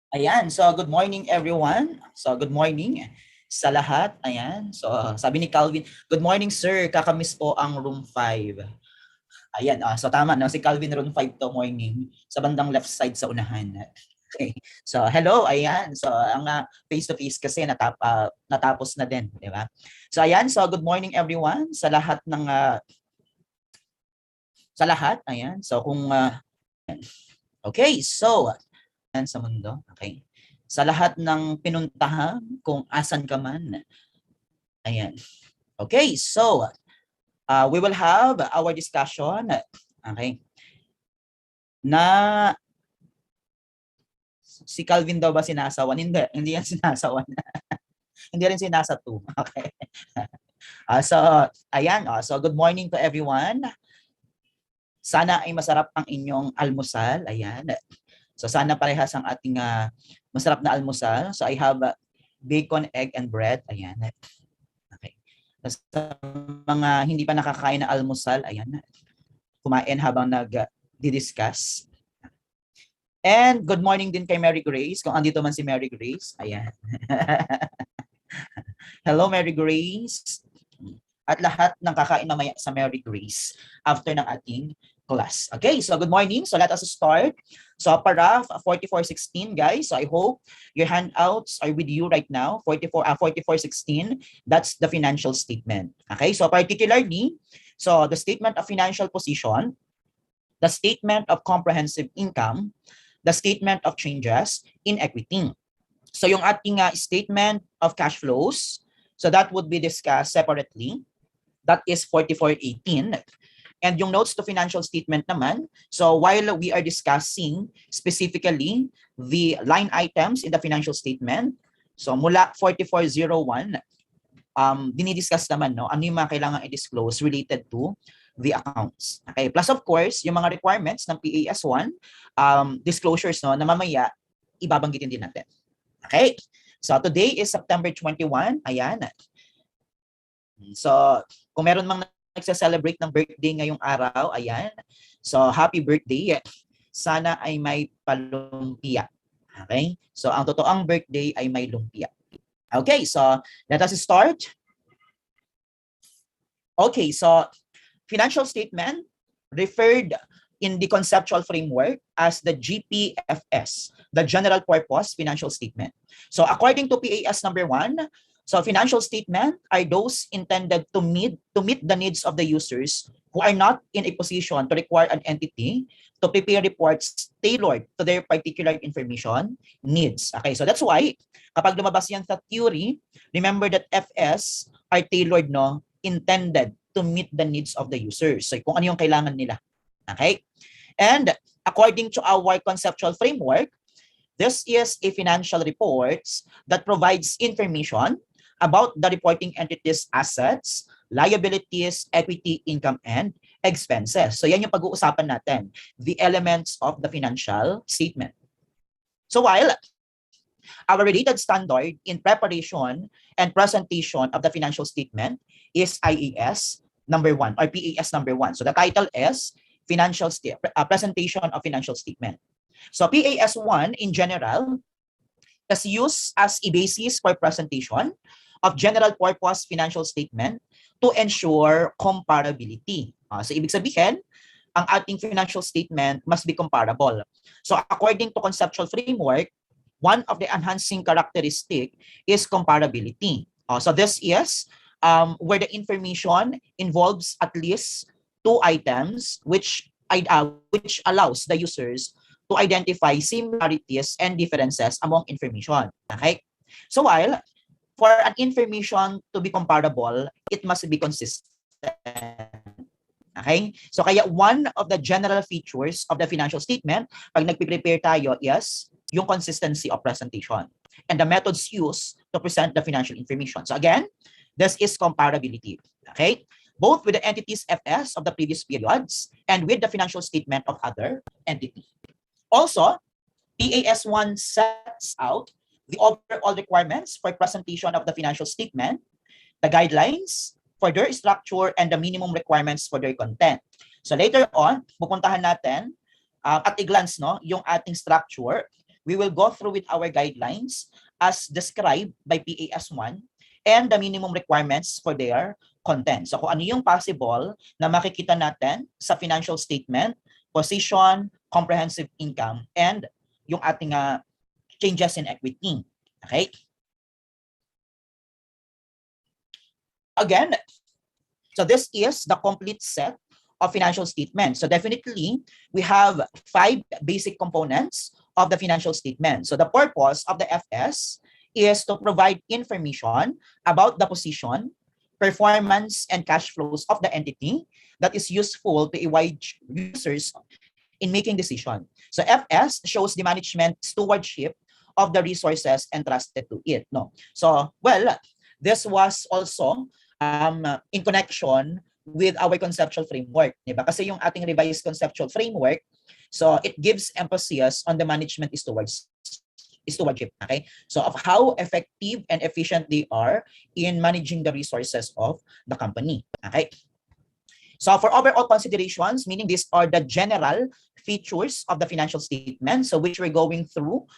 Ayan, so good morning everyone. So good morning sa lahat. Ayan, so sabi ni Calvin, good morning sir, kakamiss po ang room 5. Ayan, so tama no, si Calvin room 5 to morning sa bandang left side sa unahan. Okay. So hello, ayan. So ang face to face kasi natapos na din, di ba? So ayan, so good morning everyone sa lahat ng sa lahat. Ayan. So kung okay, so sa mundo. Okay. Sa lahat ng pinuntahan, kung asan ka man. Ayan. Okay, so we will have our discussion. Okay. Na si Calvin daw ba sinasawan? Hindi yan sinasawan. Hindi rin sinasa 2. Okay. So, ayan. So, good morning to everyone. Sana ay masarap ang inyong almusal. Ayan. So, sana parehas ang ating masarap na almusal. So, I have bacon, egg, and bread. Ayan. Okay. Sa mga hindi pa nakakain na almusal, ayan, kumain habang nag-discuss. And good morning din kay Mary Grace, kung andito man si Mary Grace. Ayan. Hello, Mary Grace. At lahat ng kakain mamaya sa Mary Grace after ng ating class. Okay, so good morning. So let us start. So paragraph 4416, guys. So I hope your handouts are with you right now. 4416, that's the financial statement. Okay, so particularly, so the statement of financial position, the statement of comprehensive income, the statement of changes in equity. So yung ating statement of cash flows, so that would be discussed separately. That is 4418. And yung notes to financial statement naman, so while we are discussing specifically the line items in the financial statement, so mula 4401, dinidiscuss naman no, ano yung mga kailangan i-disclose related to the accounts. Okay, plus of course, yung mga requirements ng PAS1, disclosures no, na mamaya ibabanggitin din natin. Okay, so today is September 21, ayan. So, kung meron mang nagsa-celebrate ng birthday ngayong araw, ayan. So, happy birthday. Sana ay may palumpia. Okay? So, ang totoong birthday ay may lumpia. Okay, so let us start. Okay, so financial statement referred in the conceptual framework as the GPFS, the General Purpose Financial Statement. So according to PAS number 1, so financial statement are those intended to meet the needs of the users who are not in a position to require an entity to prepare reports tailored to their particular information needs. Okay, so that's why kapag lumabas yan sa theory, remember that FS are tailored, no, intended to meet the needs of the users. So kung ano yung kailangan nila. Okay? And according to our conceptual framework, this is a financial report that provides information about the reporting entity's assets, liabilities, equity, income, and expenses. So yan yung pag-uusapan natin, the elements of the financial statement. So while our related standard in preparation and presentation of the financial statement is IAS number 1 or PAS number 1. So the title is presentation of financial statement. So PAS 1 in general is used as a basis for presentation of general purpose financial statement to ensure comparability. So ibig sabihin, ang ating financial statement must be comparable. So according to conceptual framework, one of the enhancing characteristic is comparability. So this is where the information involves at least 2 items which allows the users to identify similarities and differences among information. Okay? So while for an information to be comparable, it must be consistent. Okay? So kaya one of the general features of the financial statement, pag nagpe-prepare tayo, is yung consistency of presentation and the methods used to present the financial information. So again, this is comparability. Okay? Both with the entities FS of the previous periods and with the financial statement of other entity. Also, PAS1 sets out the overall requirements for presentation of the financial statement, the guidelines for their structure, and the minimum requirements for their content. So later on, pupuntahan natin at a glance no, yung ating structure we will go through with our guidelines as described by PAS1 and the minimum requirements for their content. So kung ano yung possible na makikita natin sa financial statement, position, comprehensive income, and yung ating changes in equity. Okay? Again, so this is the complete set of financial statements. So definitely, we have 5 basic components of the financial statement. So the purpose of the FS is to provide information about the position, performance, and cash flows of the entity that is useful to a wide users in making decision. So FS shows the management stewardship of the resources entrusted to it. No, so well, this was also in connection with our conceptual framework, diba? Kasi yung ating revised conceptual framework, so it gives emphasis on the management stewardship, okay? So of how effective and efficient they are in managing the resources of the company, okay? So for overall considerations, meaning these are the general features of the financial statement, so which we're going through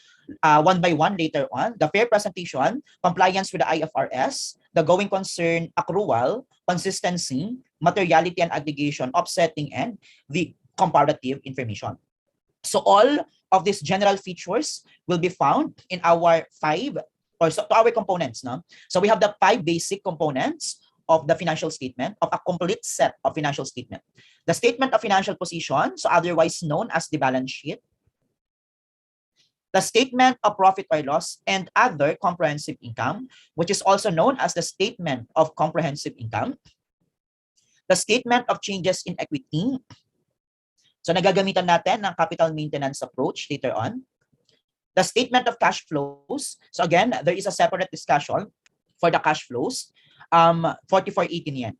one by one later on: the fair presentation, compliance with the IFRS, the going concern accrual, consistency, materiality and aggregation, offsetting, and the comparative information. So all of these general features will be found in our our components. No? So we have the 5 basic components of the financial statement, of a complete set of financial statement. The statement of financial position, so otherwise known as the balance sheet, the statement of profit or loss and other comprehensive income, which is also known as the statement of comprehensive income, the statement of changes in equity, so nagagamitan natin ng capital maintenance approach later on, the statement of cash flows, so again, there is a separate discussion for the cash flows, 4418 yan.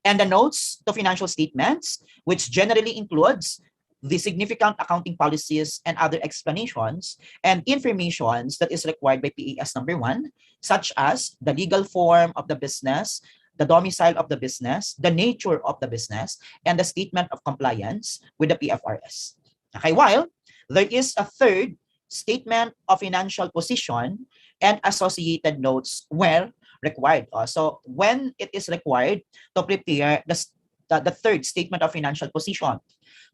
And the notes to financial statements, which generally includes the significant accounting policies and other explanations and informations that is required by PAS number 1, such as the legal form of the business, the domicile of the business, the nature of the business, and the statement of compliance with the PFRS. Okay, while there is a third statement of financial position and associated notes where required. So when it is required to prepare the third statement of financial position.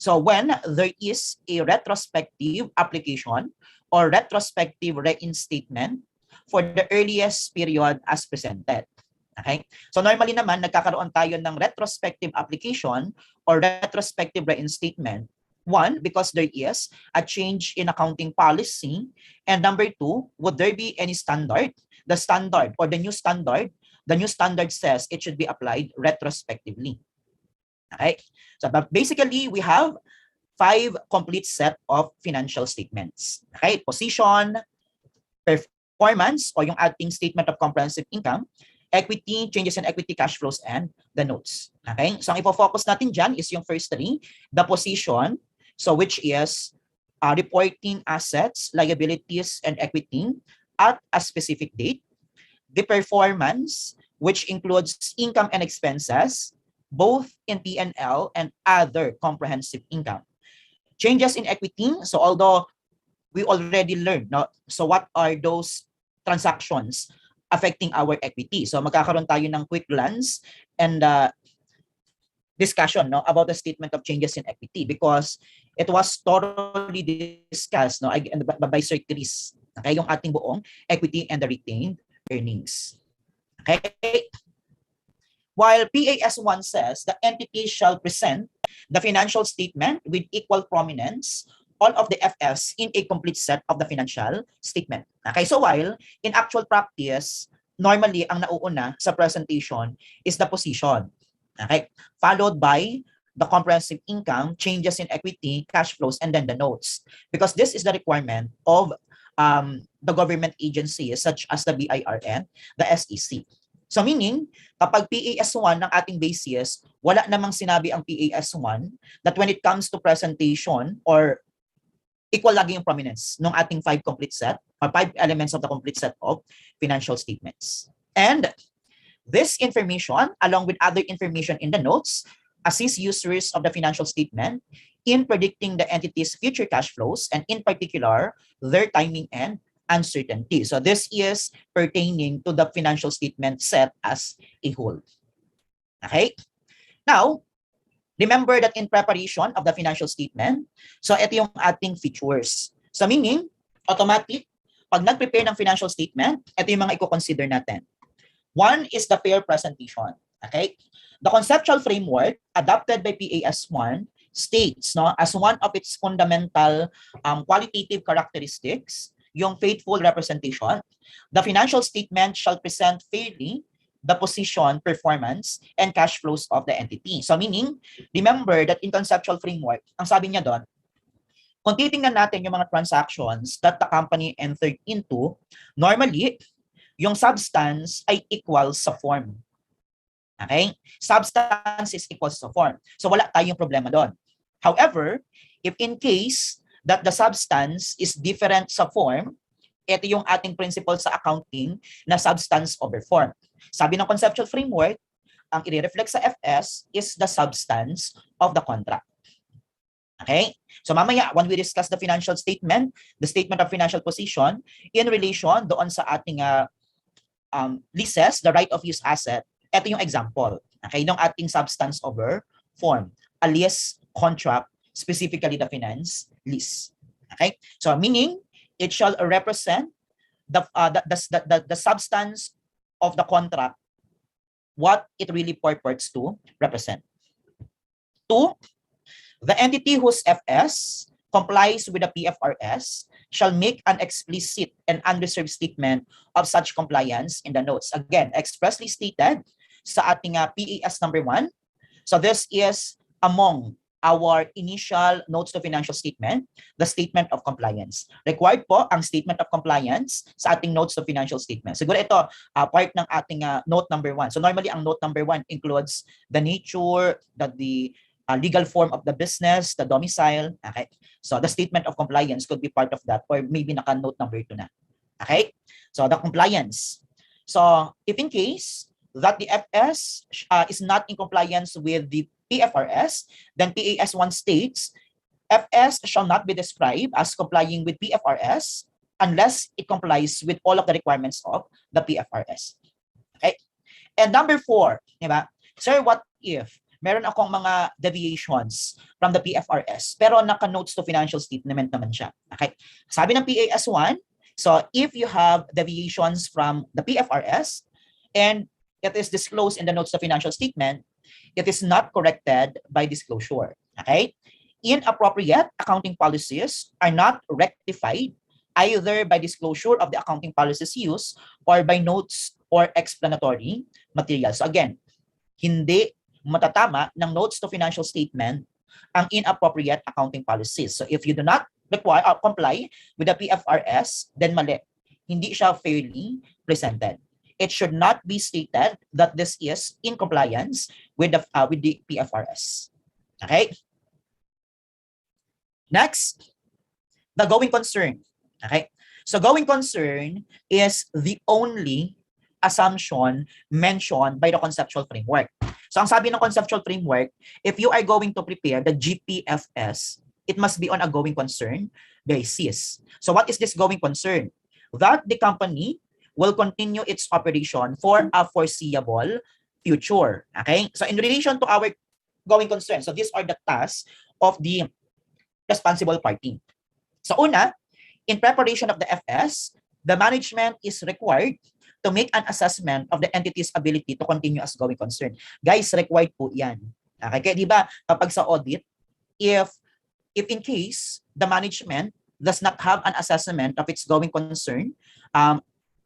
So when there is a retrospective application or retrospective reinstatement for the earliest period as presented. Okay? So normally naman, nagkakaroon tayo ng retrospective application or retrospective reinstatement. 1, because there is a change in accounting policy. And number 2, would there be any standard? The standard or the new standard says it should be applied retrospectively. Okay? So but basically, we have 5 complete set of financial statements. Okay? Position, performance, o yung ating statement of comprehensive income, equity, changes in equity, cash flows, and the notes. Okay? So ang ipo-focus natin dyan is yung first 3, the position, so which is reporting assets, liabilities, and equity at a specific date. The performance, which includes income and expenses, both in P&L and other comprehensive income. Changes in equity, so although we already learned, no? So what are those transactions affecting our equity? So magkakaroon tayo ng quick glance and discussion, no, about the statement of changes in equity, because it was thoroughly discussed, no, by Sir Chris, okay, yung ating buong equity and the retained earnings. Okay? While PAS1 says the entity shall present the financial statement with equal prominence all of the FS in a complete set of the financial statement. Okay, so while in actual practice, normally ang nauuna sa presentation is the position. Okay, followed by the comprehensive income, changes in equity, cash flows, and then the notes. Because this is the requirement of the government agencies such as the BIR and the SEC. So meaning, kapag PAS1 ng ating basis, wala namang sinabi ang PAS1 that when it comes to presentation or equal lagi yung prominence ng ating 5 complete set or 5 elements of the complete set of financial statements. And this information, along with other information in the notes, assist users of the financial statement in predicting the entity's future cash flows and in particular, their timing and uncertainty. So this is pertaining to the financial statement set as a whole. Okay? Now, remember that in preparation of the financial statement, so ito yung ating features. So meaning, automatic, pag nag-prepare ng financial statement, ito yung mga i-consider natin. One is the fair presentation. Okay? The conceptual framework adopted by PAS1 states, no, as one of its fundamental qualitative characteristics, yung faithful representation. The financial statement shall present fairly the position, performance, and cash flows of the entity. So meaning, remember that in conceptual framework, ang sabi niya doon, kung titingnan natin yung mga transactions that the company entered into, normally, yung substance ay equal sa form. Okay? Substance is equal sa form. So wala tayong problema doon. However, if in case that the substance is different sa form, ito yung ating principle sa accounting na substance over form. Sabi ng conceptual framework, ang i-reflect sa FS is the substance of the contract. Okay? So mamaya, when we discuss the financial statement, the statement of financial position, in relation doon sa ating leases, the right of use asset, ito yung example. Okay? Ng ating substance over form. A lease contract, specifically the finance lease. Okay? So meaning, it shall represent the substance of the contract, what it really purports to represent. Two, the entity whose FS complies with the PFRS shall make an explicit and unreserved statement of such compliance in the notes. Again, expressly stated sa ating PAS number 1. So this is among our initial notes to financial statement, the statement of compliance. Required po ang statement of compliance sa ating notes to financial statement. Siguro ito, part ng ating note number 1. So normally, ang note number 1 includes the nature, the legal form of the business, the domicile. Okay? So the statement of compliance could be part of that, or maybe naka-note number 2 na. Okay? So the compliance. So if in case that the FS is not in compliance with the PFRS, then PAS1 states, FS shall not be described as complying with PFRS unless it complies with all of the requirements of the PFRS. Okay? And number 4, diba? Sir, what if meron akong mga deviations from the PFRS, pero naka-notes to financial statement naman siya? Okay? Sabi ng PAS1, so if you have deviations from the PFRS and it is disclosed in the notes to financial statement, it is not corrected by disclosure. Okay? Inappropriate accounting policies are not rectified either by disclosure of the accounting policies used or by notes or explanatory materials. So again, hindi matatama ng notes to financial statement ang inappropriate accounting policies. So if you do not require or comply with the PFRS, then mali. Hindi siya fairly presented. It should not be stated that this is in compliance with the PFRS. Okay? Next, the going concern. Okay? So going concern is the only assumption mentioned by the conceptual framework. So ang sabi ng conceptual framework, if you are going to prepare the GPFS, it must be on a going concern basis. So what is this going concern? That the company will continue its operation for a foreseeable future. Okay? So in relation to our going concern, so these are the tasks of the responsible party. So una, in preparation of the FS, the management is required to make an assessment of the entity's ability to continue as going concern. Guys, required po yan. Okay? Kaya di ba, kapag sa audit, if in case the management does not have an assessment of its going concern,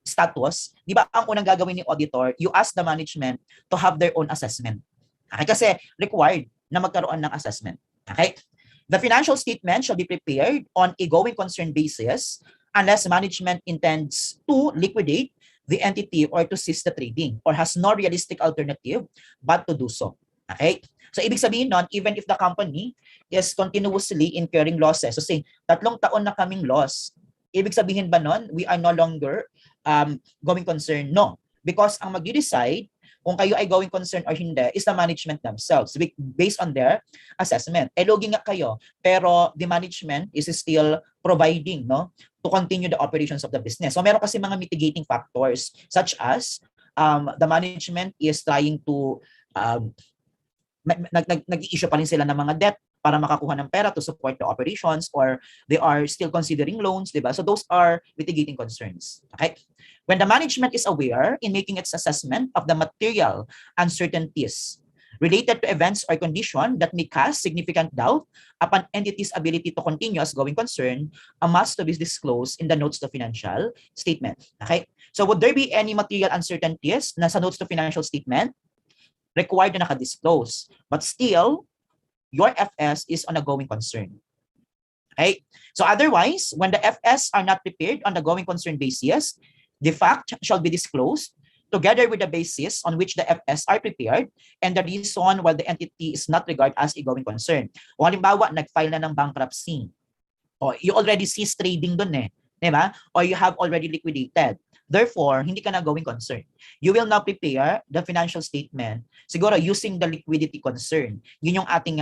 status, di ba ang unang gagawin ni auditor, you ask the management to have their own assessment. Okay? Kasi required na magkaroon ng assessment. Okay? The financial statement shall be prepared on a going concern basis unless management intends to liquidate the entity or to cease the trading or has no realistic alternative but to do so. Okay? So ibig sabihin nun, even if the company is continuously incurring losses, so say, 3 taon na kaming loss, ibig sabihin ba nun, we are no longer going concern? No. Because ang mag-decide kung kayo ay going concern or hindi is the management themselves based on their assessment. Lugi nga kayo, pero the management is still providing, no, to continue the operations of the business. So meron kasi mga mitigating factors such as the management is trying to nag-i-issue pa rin sila ng mga debt para makakuha ng pera to support the operations, or they are still considering loans, diba? So those are mitigating concerns. Okay? When the management is aware in making its assessment of the material uncertainties related to events or condition that may cast significant doubt upon entity's ability to continue as going concern, must to be disclosed in the notes to financial statement. Okay? So would there be any material uncertainties na sa notes to financial statement? Required na naka-disclose. But still, your FS is on a going concern. Okay? So otherwise, when the FS are not prepared on the going concern basis, the fact shall be disclosed together with the basis on which the FS are prepared and the reason why the entity is not regarded as a going concern. O halimbawa, nag-file na ng bankruptcy. O you already cease trading dun eh. Diba? Or you have already liquidated. Therefore, hindi ka na going concern. You will now prepare the financial statement, siguro using the liquidity concern. Yun yung ating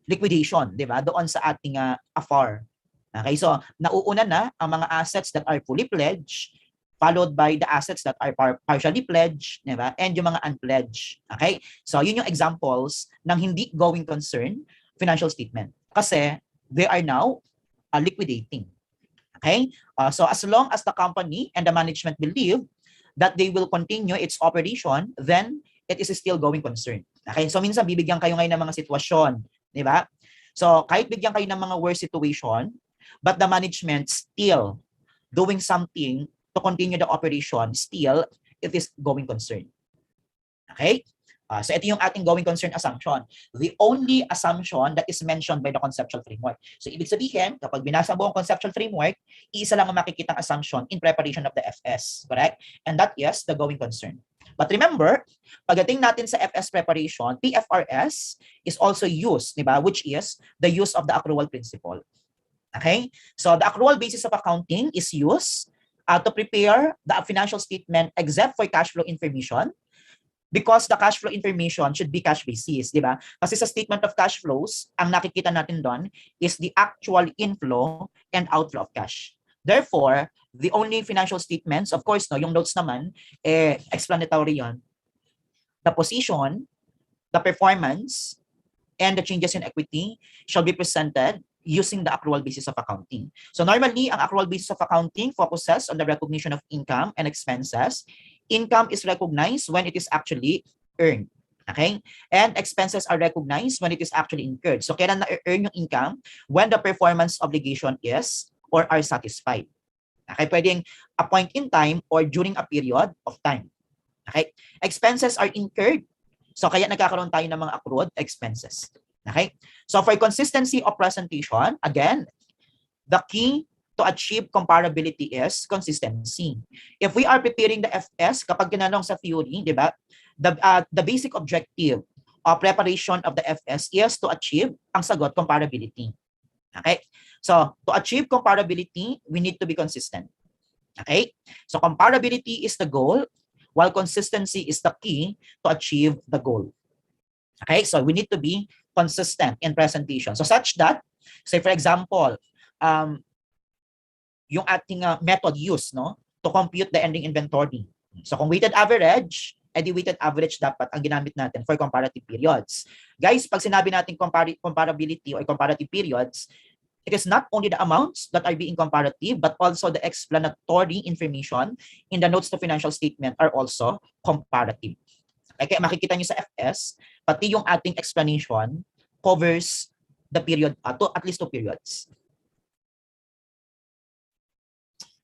liquidation, di ba? Doon sa ating AFAR. Okay, so nauuna na ang mga assets that are fully pledged, followed by the assets that are partially pledged, di ba? And yung mga unpledged. Okay? So yun yung examples ng hindi going concern financial statement. Kasi they are now liquidating. Okay? So as long as the company and the management believe that they will continue its operation, then it is still going concern. Okay? So minsan bibigyan kayo ngayon ng mga sitwasyon, di ba? So kahit bigyan kayo ng mga worst situation, but the management still doing something to continue the operation, still it is going concern. Okay? So ito yung ating going concern assumption. The only assumption that is mentioned by the conceptual framework. So ibig sabihin, kapag binasa mo ang conceptual framework, isa lang ang makikitang assumption in preparation of the FS. Correct? And that is the going concern. But remember, pagdating natin sa FS preparation, PFRS is also used, di ba? Which is the use of the accrual principle. Okay? So the accrual basis of accounting is used to prepare the financial statement except for cash flow information, because the cash flow information should be cash basis, di ba? Kasi sa statement of cash flows, ang nakikita natin doon is the actual inflow and outflow of cash. Therefore, the only financial statements, of course, no, yung notes naman, explanatory yon. The position, the performance, and the changes in equity shall be presented using the accrual basis of accounting. So normally, ang accrual basis of accounting focuses on the recognition of income and expenses. Income is recognized when it is actually earned. Okay? And expenses are recognized when it is actually incurred. So kailan na-earn yung income? When the performance obligation is or are satisfied. Okay? Pwedeng a point in time or during a period of time. Okay? Expenses are incurred. So kaya nagkakaroon tayo ng mga accrued expenses. Okay? So for consistency of presentation, again, the key to achieve comparability is consistency. If we are preparing the FS, kapag ginanong sa theory, di ba, the basic objective of preparation of the FS is to achieve ang sagot, comparability. Okay? So, to achieve comparability, we need to be consistent. Okay? So, comparability is the goal, while consistency is the key to achieve the goal. Okay? So, we need to be consistent in presentation. So, such that, say for example, yung ating method used, no, to compute the ending inventory. So kung weighted average, the weighted average dapat ang ginamit natin for comparative periods. Guys, pag sinabi natin comparability or comparative periods, it is not only the amounts that are being comparative, but also the explanatory information in the notes to financial statement are also comparative. Kaya makikita nyo sa FS, pati yung ating explanation covers the period, at least 2 periods.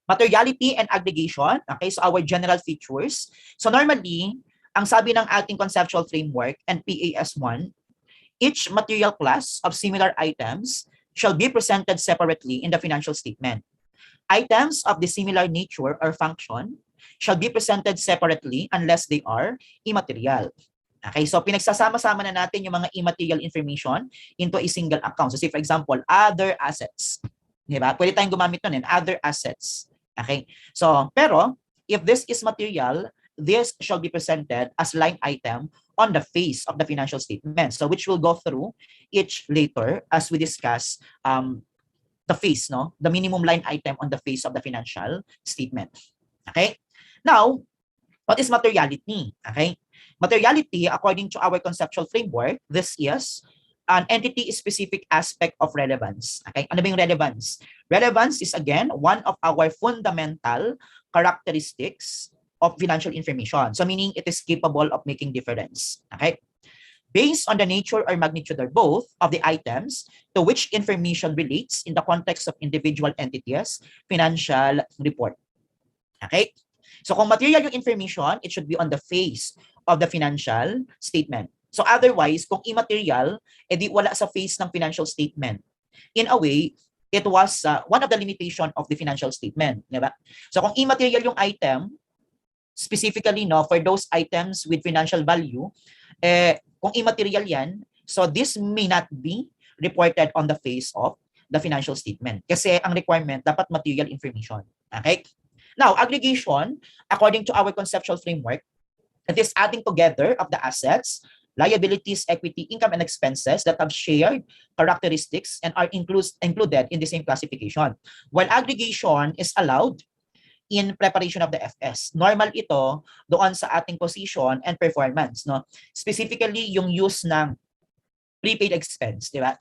Materiality and aggregation, okay, so our general features. So normally, ang sabi ng ating conceptual framework and PAS1, each material class of similar items shall be presented separately in the financial statement. Items of the similar nature or function shall be presented separately unless they are immaterial. Okay, so pinagsasama-sama na natin yung mga immaterial information into a single account. So say for example, other assets. Diba? Pwede tayong gumamit nun, other assets. Okay? So, pero, if this is material, this shall be presented as line item on the face of the financial statement. So which we'll go through each later as we discuss the face, no? The minimum line item on the face of the financial statement. Okay? Now, what is materiality? Okay? Materiality, according to our conceptual framework, this is an entity-specific aspect of relevance. Okay? Ano ba yung relevance? Relevance is, again, one of our fundamental characteristics of financial information. So meaning it is capable of making difference. Okay? Based on the nature or magnitude or both of the items to which information relates in the context of individual entities, financial report. Okay? So kung material yung information, it should be on the face of the financial statement. So otherwise, kung immaterial, edi wala sa face ng financial statement. In a way, it was one of the limitation of the financial statement. Diba? So kung immaterial yung item, specifically no, for those items with financial value, kung immaterial yan, so this may not be reported on the face of the financial statement. Kasi ang requirement, dapat material information. Okay? Now, aggregation, according to our conceptual framework, it is adding together of the assets, liabilities, equity, income, and expenses that have shared characteristics and are included in the same classification. While aggregation is allowed in preparation of the FS. Normal ito doon sa ating position and performance. No? Specifically, yung use ng prepaid expense. Di ba?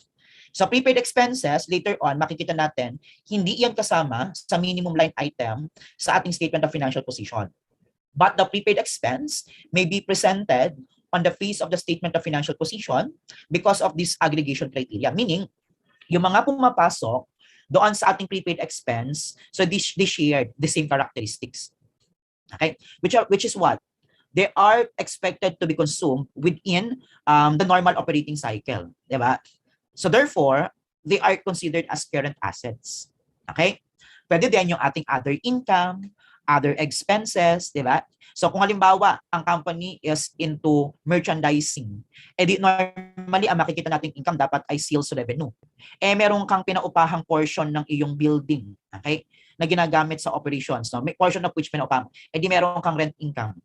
So prepaid expenses, later on, makikita natin, hindi yan kasama sa minimum line item sa ating statement of financial position. But the prepaid expense may be presented on the face of the statement of financial position because of this aggregation criteria. Meaning, yung mga pumapasok doon sa ating prepaid expense, so they shared the same characteristics. Okay? Which is what? They are expected to be consumed within the normal operating cycle. Diba? So therefore, they are considered as current assets. Okay? Pwede din yung ating other income, other expenses, di ba? So kung halimbawa, ang company is into merchandising, edi normally ang makikita nating income dapat ay sales revenue. Meron kang pinaupahang portion ng iyong building, okay? Na ginagamit sa operations, no? May portion of which pinaupahan, edi meron kang rent income.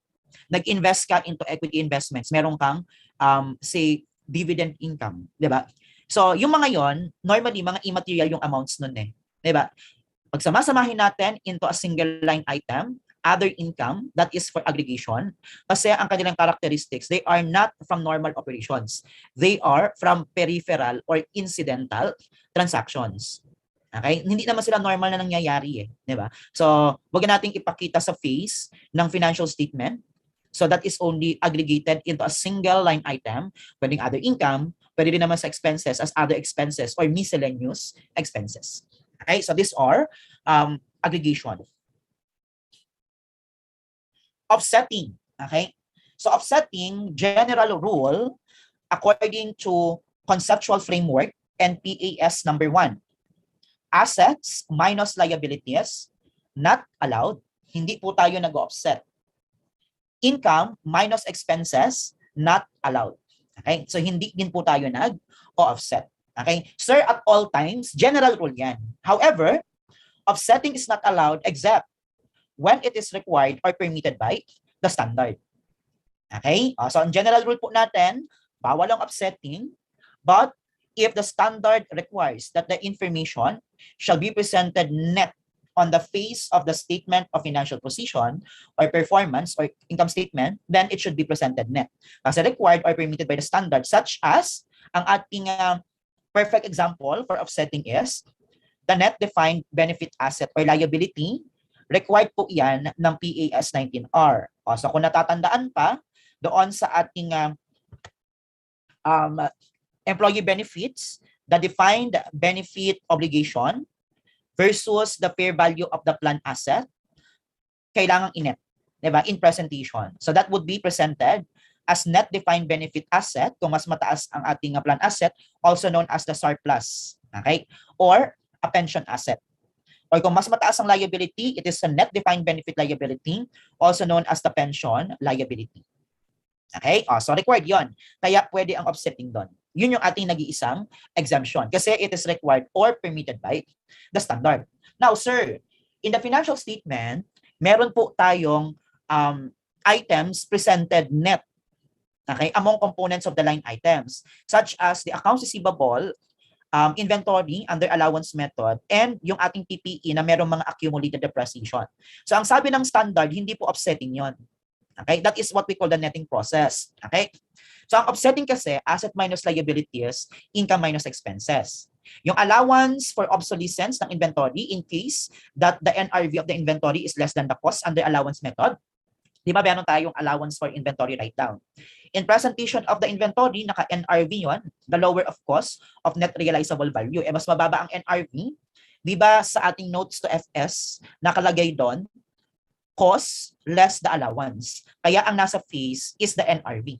Nag-invest ka into equity investments, meron kang say dividend income, di ba? So, yung mga yon, normally, mga immaterial yung amounts nun eh. Diba? Pagsama-samahin natin into a single line item, other income, that is for aggregation, kasi ang kanilang characteristics, they are not from normal operations. They are from peripheral or incidental transactions. Okay? Hindi naman sila normal na nangyayari eh. Diba? So, wag nating ipakita sa face ng financial statement. So that is only aggregated into a single line item, pwedeng other income, pwede rin naman sa expenses as other expenses or miscellaneous expenses. Okay, so these are aggregation. Offsetting, okay? So offsetting, general rule, according to conceptual framework and PAS number 1. Assets minus liabilities, not allowed, hindi po tayo nag-offset. Income minus expenses, not allowed. Okay? So, hindi din po tayo nag-offset. Okay? Sir, at all times, general rule yan. However, offsetting is not allowed except when it is required or permitted by the standard. Okay? So, ang general rule po natin, bawal ang offsetting, but if the standard requires that the information shall be presented net on the face of the statement of financial position or performance or income statement, then it should be presented net. Kasi required or permitted by the standard, such as ang ating perfect example for offsetting is the net defined benefit asset or liability. Required po yan ng PAS 19R. So kung natatandaan pa, doon sa ating employee benefits, the defined benefit obligation versus the fair value of the plan asset, kailangang inet, diba? In presentation. So that would be presented as net defined benefit asset kung mas mataas ang ating plan asset, also known as the surplus, okay? Or a pension asset. Or kung mas mataas ang liability, it is a net defined benefit liability, also known as the pension liability. Okay? So required yon. Kaya pwede ang offsetting doon. Yun yung ating nag-iisang exemption kasi it is required or permitted by the standard. Now, sir, in the financial statement, meron po tayong items presented net, okay, among components of the line items, such as the accounts receivable, inventory under allowance method, and yung ating PPE na merong mga accumulated depreciation. So ang sabi ng standard, hindi po offsetting yon. Okay, that is what we call the netting process. Okay, so ang offsetting kasi, asset minus liabilities, income minus expenses. Yung allowance for obsolescence ng inventory in case that the NRV of the inventory is less than the cost under allowance method. Di ba meron tayong allowance for inventory write-down? In presentation of the inventory, naka-NRV yon, the lower of cost of net realizable value. Mas mababa ang NRV. Di ba sa ating notes to FS, nakalagay doon, cost less the allowance. Kaya ang nasa phase is the NRV.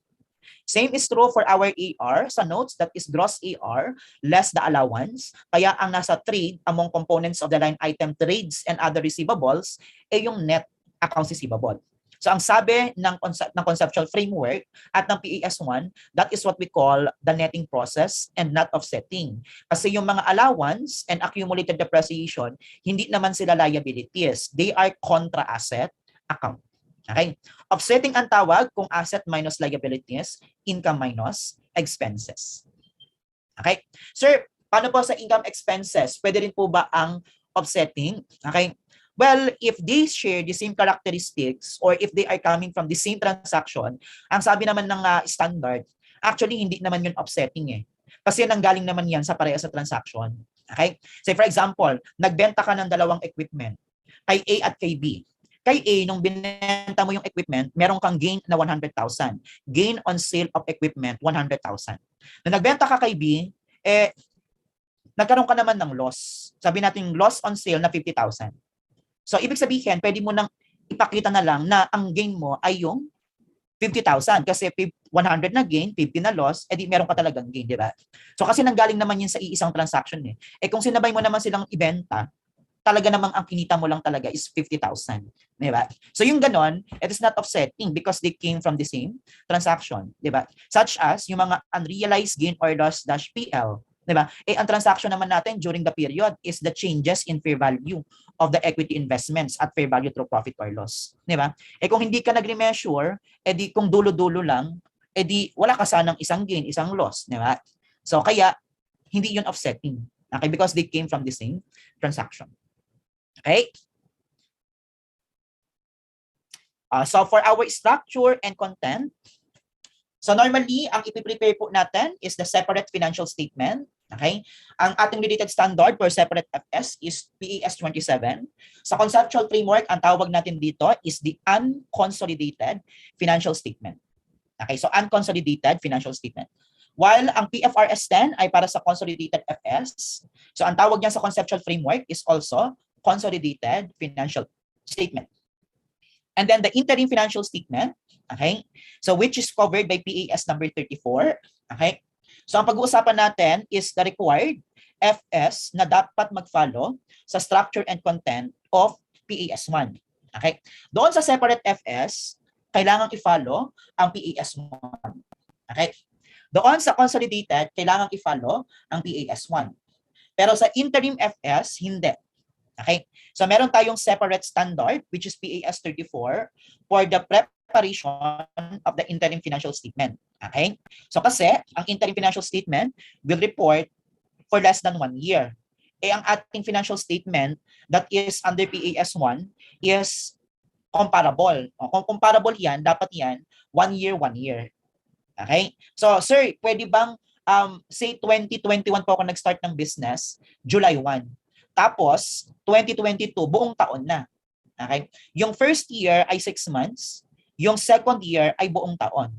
Same is true for our AR. Sa notes, that is gross AR less the allowance. Kaya ang nasa trade among components of the line item trades and other receivables ay yung net accounts receivable. So ang sabi ng conceptual framework at ng PAS1, that is what we call the netting process and not offsetting. Kasi yung mga allowance and accumulated depreciation, hindi naman sila liabilities. They are contra asset account. Okay? Offsetting ang tawag kung asset minus liabilities, income minus expenses. Okay? Sir, paano po sa income expenses? Pwede rin po ba ang offsetting? Okay? Well, if they share the same characteristics or if they are coming from the same transaction, ang sabi naman ng standard, actually hindi naman yun offsetting eh. Kasi nanggaling naman yan sa parehas sa transaction. Okay? Say for example, nagbenta ka ng dalawang equipment, kay A at kay B. Kay A, nung binenta mo yung equipment, meron kang gain na 100,000. Gain on sale of equipment, 100,000. Nung nagbenta ka kay B, nagkaroon ka naman ng loss. Sabi natin loss on sale na 50,000. So, ibig sabihin, pwede mo nang ipakita na lang na ang gain mo ay yung 50,000 kasi 100 na gain, 50 na loss, edi meron ka talagang gain, di ba? So, kasi nanggaling naman yun sa iisang transaction eh. Kung sinabay mo naman silang ibenta, talaga namang ang kinita mo lang talaga is 50,000, di ba? So, yung ganon, it is not offsetting because they came from the same transaction, di ba? Such as yung mga unrealized gain or loss -PL, di ba? Ang transaction naman natin during the period is the changes in fair value of the equity investments at fair value through profit or loss. Di ba? Kung hindi ka nag-remeasure, edi kung dulo-dulo lang, edi wala ka sanang isang gain, isang loss. Di ba? So, kaya, hindi yun offsetting. Okay? Because they came from the same transaction. Okay? So, for our structure and content, so normally, ang ipiprepare po natin is the separate financial statement. Okay? Ang ating related standard for separate FS is PAS 27. Sa conceptual framework, ang tawag natin dito is the unconsolidated financial statement. Okay? So, unconsolidated financial statement. While ang PFRS 10 ay para sa consolidated FS, so ang tawag niya sa conceptual framework is also consolidated financial statement. And then the interim financial statement, okay? So which is covered by PAS number 34, okay? So ang pag-uusapan natin is the required FS na dapat mag-follow sa structure and content of PAS1. Okay? Doon sa separate FS, kailangan i-follow ang PAS1. Okay? Doon sa consolidated, kailangan i-follow ang PAS1. Pero sa interim FS, hindi. Okay? So meron tayong separate standard which is PAS 34 for the preparation of the interim financial statement. Okay? So kasi ang interim financial statement will report for less than 1 year. Ang ating financial statement that is under PAS 1 is comparable. Kung comparable yan, dapat yan 1 year, 1 year. Okay? So sir, pwede bang say 2021 po ako nag-start ng business, July 1. Tapos, 2022, buong taon na. Okay? Yung first year ay 6 months. Yung second year ay buong taon.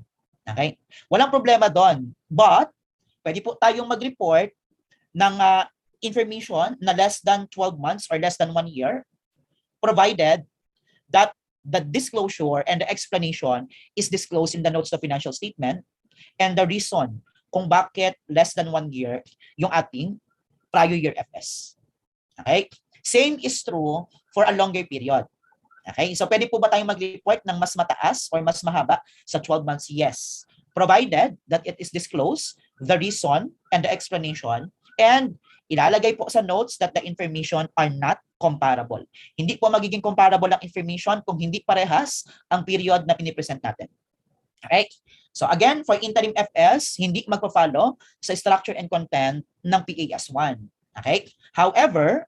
Okay? Walang problema doon. But, pwede po tayong mag-report ng information na less than 12 months or less than 1 year, provided that the disclosure and the explanation is disclosed in the notes of financial statement and the reason kung bakit less than 1 year yung ating prior year FS. Okay? Same is true for a longer period. Okay? So pwede po ba tayong mag-report ng mas mataas or mas mahaba sa 12 months? Yes. Provided that it is disclosed, the reason and the explanation, and ilalagay po sa notes that the information are not comparable. Hindi po magiging comparable ang information kung hindi parehas ang period na pinipresent natin. Okay? So again, for interim FS, hindi magpa-follow sa structure and content ng PAS1. Okay? However,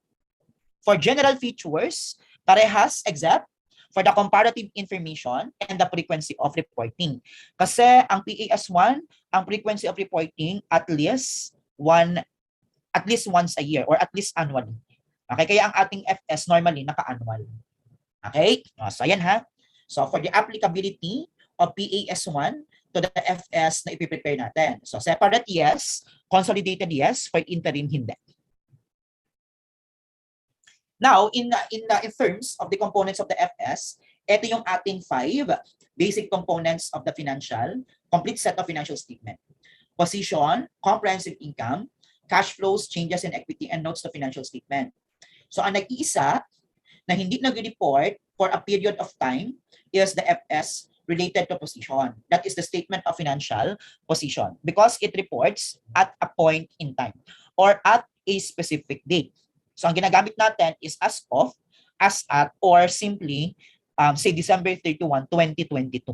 for general features, parehas except for the comparative information and the frequency of reporting. Kasi ang PAS1, ang frequency of reporting at least once a year or at least annually. Okay? Kaya ang ating FS normally naka-annual. Okay? So ayan ha. So for the applicability of PAS1 to the FS na ipiprepare natin. So separate yes, consolidated yes, for interim hindi. Now, in terms of the components of the FS, ito yung ating 5 basic components of the complete set of financial statement. Position, comprehensive income, cash flows, changes in equity, and notes to financial statement. So ang nag-iisa na hindi nag-report for a period of time is the FS related to position. That is the statement of financial position because it reports at a point in time or at a specific date. So ang ginagamit natin is as of, as at, or simply say December 31, 2022.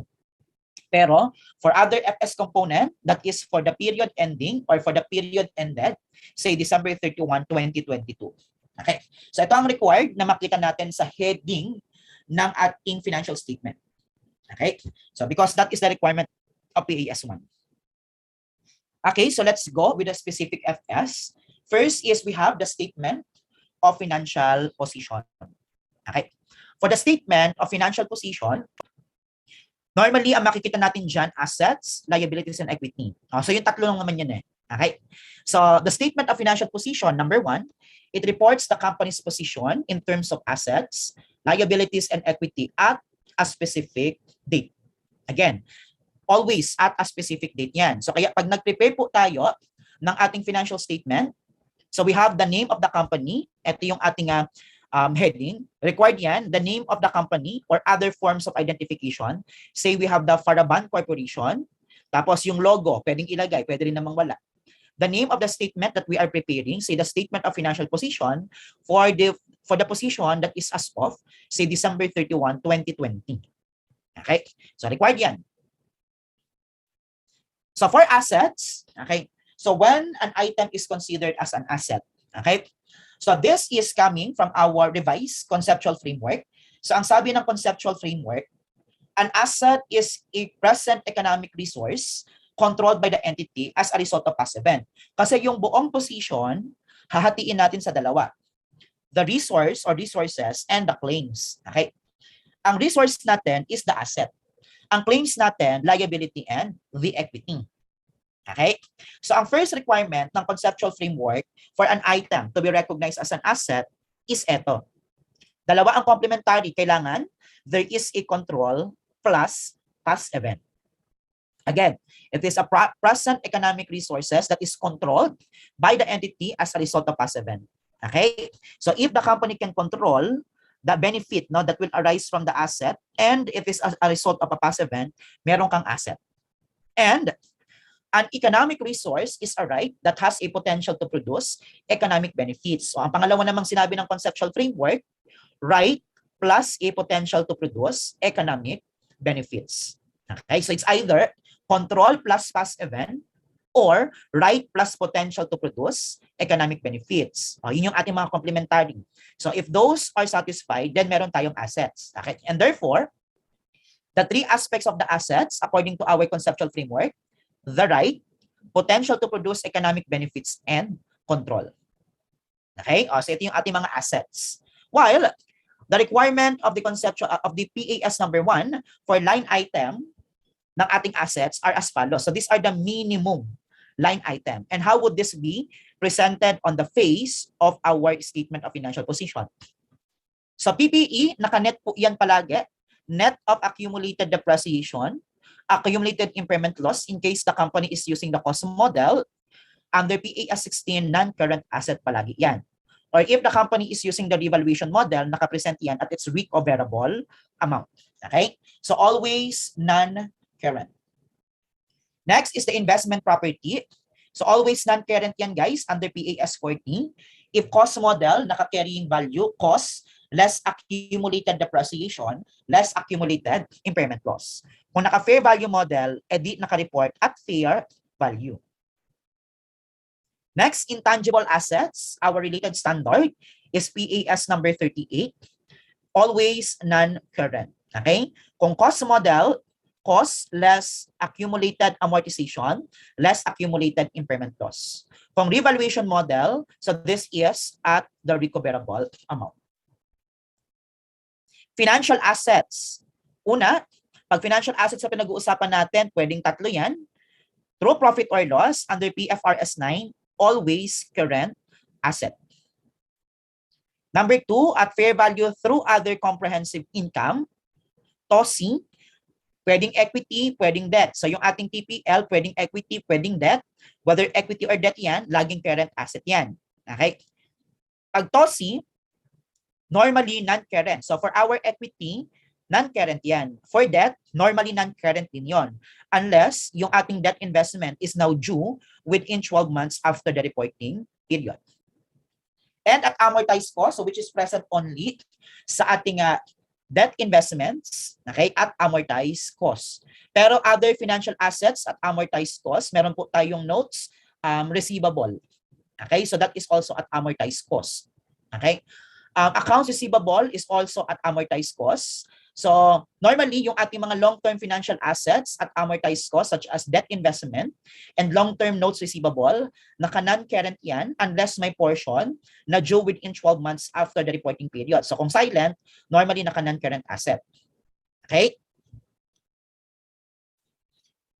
Pero for other FS component, that is for the period ending or for the period ended, say December 31, 2022. Okay. So ito ang required na makita natin sa heading ng ating financial statement. Okay. So because that is the requirement of PAS1. Okay, so let's go with the specific FS. First is we have the statement of financial position. Okay. For the statement of financial position, normally ang makikita natin dyan, assets, liabilities, and equity. So yung tatlo lang naman yan eh. Okay. So the statement of financial position, number 1, it reports the company's position in terms of assets, liabilities, and equity at a specific date. Again, always at a specific date yan. So kaya pag nag-prepare po tayo ng ating financial statement, so we have the name of the company, ito yung ating heading, required yan, the name of the company or other forms of identification. Say we have the Faraban Corporation, tapos yung logo, pwedeng ilagay, pwede rin namang wala. The name of the statement that we are preparing, say the statement of financial position for the position that is as of, say December 31, 2020. Okay? So required yan. So for assets, okay? So when an item is considered as an asset, okay? So this is coming from our revised conceptual framework. So ang sabi ng conceptual framework, an asset is a present economic resource controlled by the entity as a result of past event. Kasi yung buong position, hahatiin natin sa dalawa. The resource or resources and the claims. Okay? Ang resource natin is the asset. Ang claims natin, liability and the equity. Okay? So ang first requirement ng conceptual framework for an item to be recognized as an asset is eto. Dalawa ang complementary. Kailangan there is a control plus past event. Again, it is a present economic resources that is controlled by the entity as a result of past event. Okay? So if the company can control the benefit that will arise from the asset and it is a result of a past event, meron kang asset. And an economic resource is a right that has a potential to produce economic benefits. So ang pangalawa namang sinabi ng conceptual framework, right plus a potential to produce economic benefits. Okay, so it's either control plus past event or right plus potential to produce economic benefits. Yun yung ating mga complementary. So if those are satisfied, then meron tayong assets. Okay? And therefore, the three aspects of the assets, according to our conceptual framework, the right, potential to produce economic benefits, and control. Okay? So ito yung ating mga assets. While the requirement of the conceptual of the PAS number 1 for line item ng ating assets are as follows. So these are the minimum line item. And how would this be presented on the face of our statement of financial position? So PPE, naka-net po yan palagi. Net of accumulated depreciation, accumulated impairment loss in case the company is using the cost model. Under PAS 16, non-current asset palagi yan. Or if the company is using the revaluation model, nakapresent yan at its recoverable amount. Okay? So always non-current. Next is the investment property. So always non-current yan guys under PAS 14. If cost model, naka-carrying value, cost, less accumulated depreciation, less accumulated impairment loss. Kung naka-fair value model, edi naka-report at fair value. Next, intangible assets, our related standard is PAS number 38, always non-current. Okay? Kung cost model, cost less accumulated amortization, less accumulated impairment loss. Kung revaluation model, so this is at the recoverable amount. Financial assets. Una, pag financial assets na pinag-uusapan natin, pwedeng tatlo yan. True profit or loss under PFRS 9, always current asset. Number 2, at fair value through other comprehensive income, TOSI, pwedeng equity, pwedeng debt. So yung ating TPL, pwedeng equity, pwedeng debt. Whether equity or debt yan, laging current asset yan. Okay? Pag TOSI, normally non-current. So for our equity, non-current yan. For debt, normally non-current din yon. Unless yung ating debt investment is now due within 12 months after the reporting period. And at amortized cost, so which is present only sa ating debt investments, okay, at amortized cost. Pero other financial assets at amortized cost, meron po tayong notes receivable. Okay, so that is also at amortized cost. Okay, accounts receivable is also at amortized cost. So normally, yung ating mga long-term financial assets at amortized cost such as debt investment and long-term notes receivable, naka-non-current yan unless may portion na due within 12 months after the reporting period. So kung silent, normally naka-non-current asset. Okay?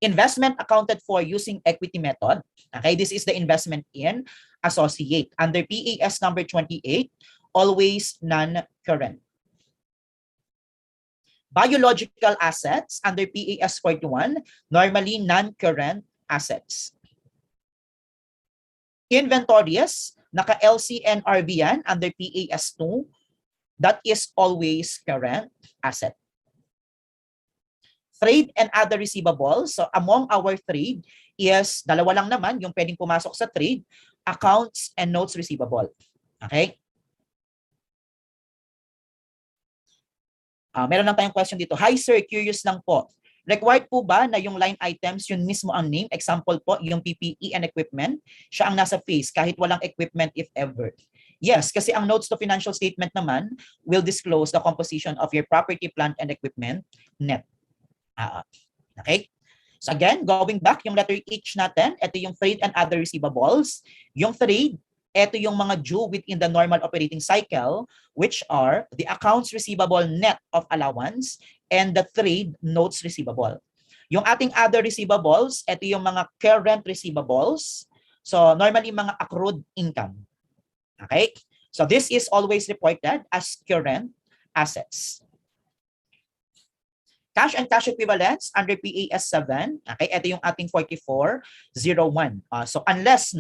Investment accounted for using equity method. Okay, this is the investment in associate. Under PAS number 28, always non-current. Biological assets under PAS 41, normally non-current assets. Inventories, naka-LCNRV yan under PAS 2, that is always current asset. Trade and other receivables, so among our trade is, dalawa lang naman yung pwedeng pumasok sa trade, accounts and notes receivable. Okay? Meron lang tayong question dito. Hi sir, curious lang po. Required po ba na yung line items yun mismo ang name? Example po, yung PPE and equipment, siya ang nasa face kahit walang equipment if ever. Yes, kasi ang notes to financial statement naman will disclose the composition of your property, plant, and equipment net. Okay? So again, going back, yung letter H natin, ito yung trade and other receivables. Yung trade, ito yung mga due within the normal operating cycle, which are the accounts receivable net of allowance and the trade notes receivable. Yung ating other receivables, ito yung mga current receivables. So normally mga accrued income. Okay? So this is always reported as current assets. Cash and cash equivalents under PAS 7. Okay, ito yung ating 4401. So unless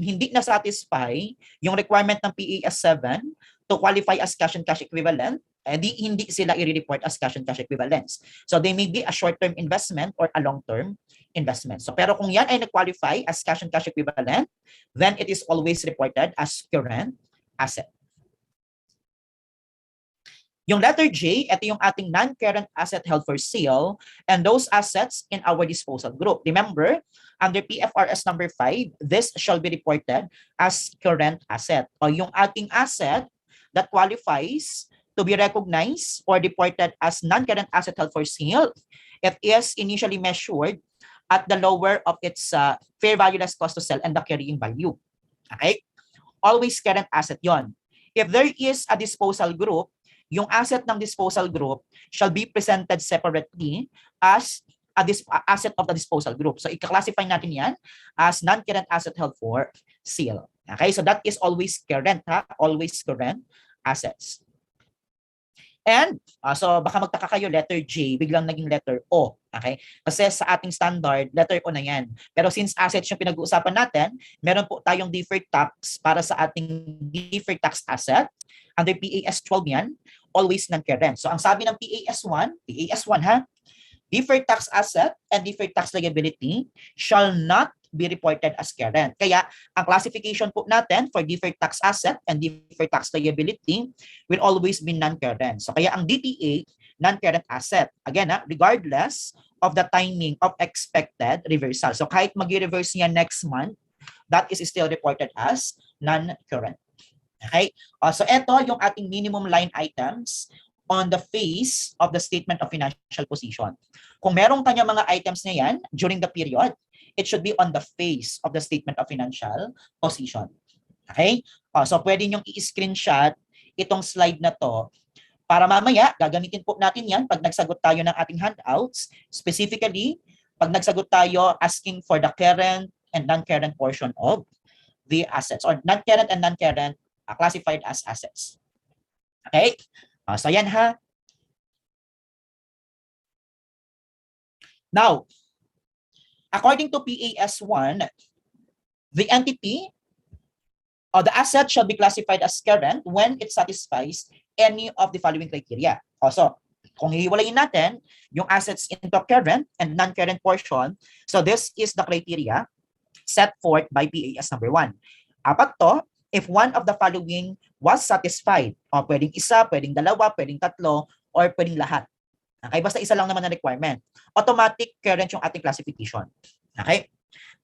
hindi na-satisfy yung requirement ng PAS 7 to qualify as cash and cash equivalent, hindi sila i-report as cash and cash equivalents. So they may be a short-term investment or a long-term investment. So pero kung yan ay nag-qualify as cash and cash equivalent, then it is always reported as current asset. Yung letter J, ito yung ating non-current asset held for sale and those assets in our disposal group. Remember, under PFRS number 5, this shall be reported as current asset. O yung ating asset that qualifies to be recognized or reported as non-current asset held for sale, it is initially measured at the lower of its fair value less cost to sell and the carrying value. Okay? Always current asset yon. If there is a disposal group, yung asset ng disposal group shall be presented separately as a asset of the disposal group. So, i-classify natin yan as non-current asset held for sale. Okay? So, that is always current, always current assets. And, so baka magtaka kayo, letter J, biglang naging letter O. Okay? Kasi sa ating standard, letter O na yan. Pero since assets yung pinag-uusapan natin, meron po tayong deferred tax para sa ating deferred tax asset. Under PAS 12 yan, always non-current. So, ang sabi ng PAS 1 deferred tax asset and deferred tax liability shall not be reported as current. Kaya ang classification po natin for deferred tax asset and deferred tax liability will always be non-current. So kaya ang DTA, non-current asset. Again, regardless of the timing of expected reversal. So kahit mag-reverse niya next month, that is still reported as non-current. Okay? So ito yung ating minimum line items on the face of the statement of financial position. Kung merong kanya mga items na yan during the period, it should be on the face of the statement of financial position. Okay? So pwede nyong i-screenshot itong slide na to para mamaya gagamitin po natin yan pag nagsagot tayo ng ating handouts. Specifically, pag nagsagot tayo asking for the current and non-current portion of the assets or non-current and non-current classified as assets. Okay? So yan ha. Now, according to PAS 1, the entity or the asset shall be classified as current when it satisfies any of the following criteria. So, kung hiwalayin natin yung assets into current and non-current portion, so this is the criteria set forth by PAS number 1. Apat to, if one of the following was satisfied, o pwedeng isa, pwedeng dalawa, pwedeng tatlo, or pwedeng lahat. Okay, basta isa lang naman na requirement. Automatic current yung ating classification. Okay?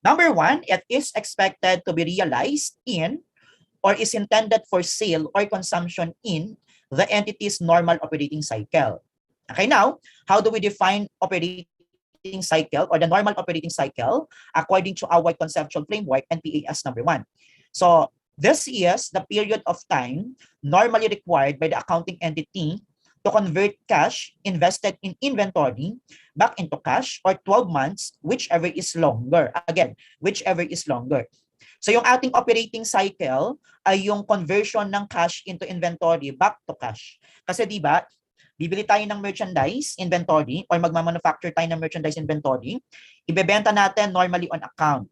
Number 1, it is expected to be realized in or is intended for sale or consumption in the entity's normal operating cycle. Okay, now, how do we define operating cycle or the normal operating cycle according to our conceptual framework and PAS number 1? So, this is the period of time normally required by the accounting entity to convert cash invested in inventory back into cash or 12 months, whichever is longer. Again, whichever is longer. So yung ating operating cycle ay yung conversion ng cash into inventory back to cash. Kasi di ba, bibili tayo ng merchandise inventory or magmamanufacture tayo ng merchandise inventory, ibebenta natin normally on account.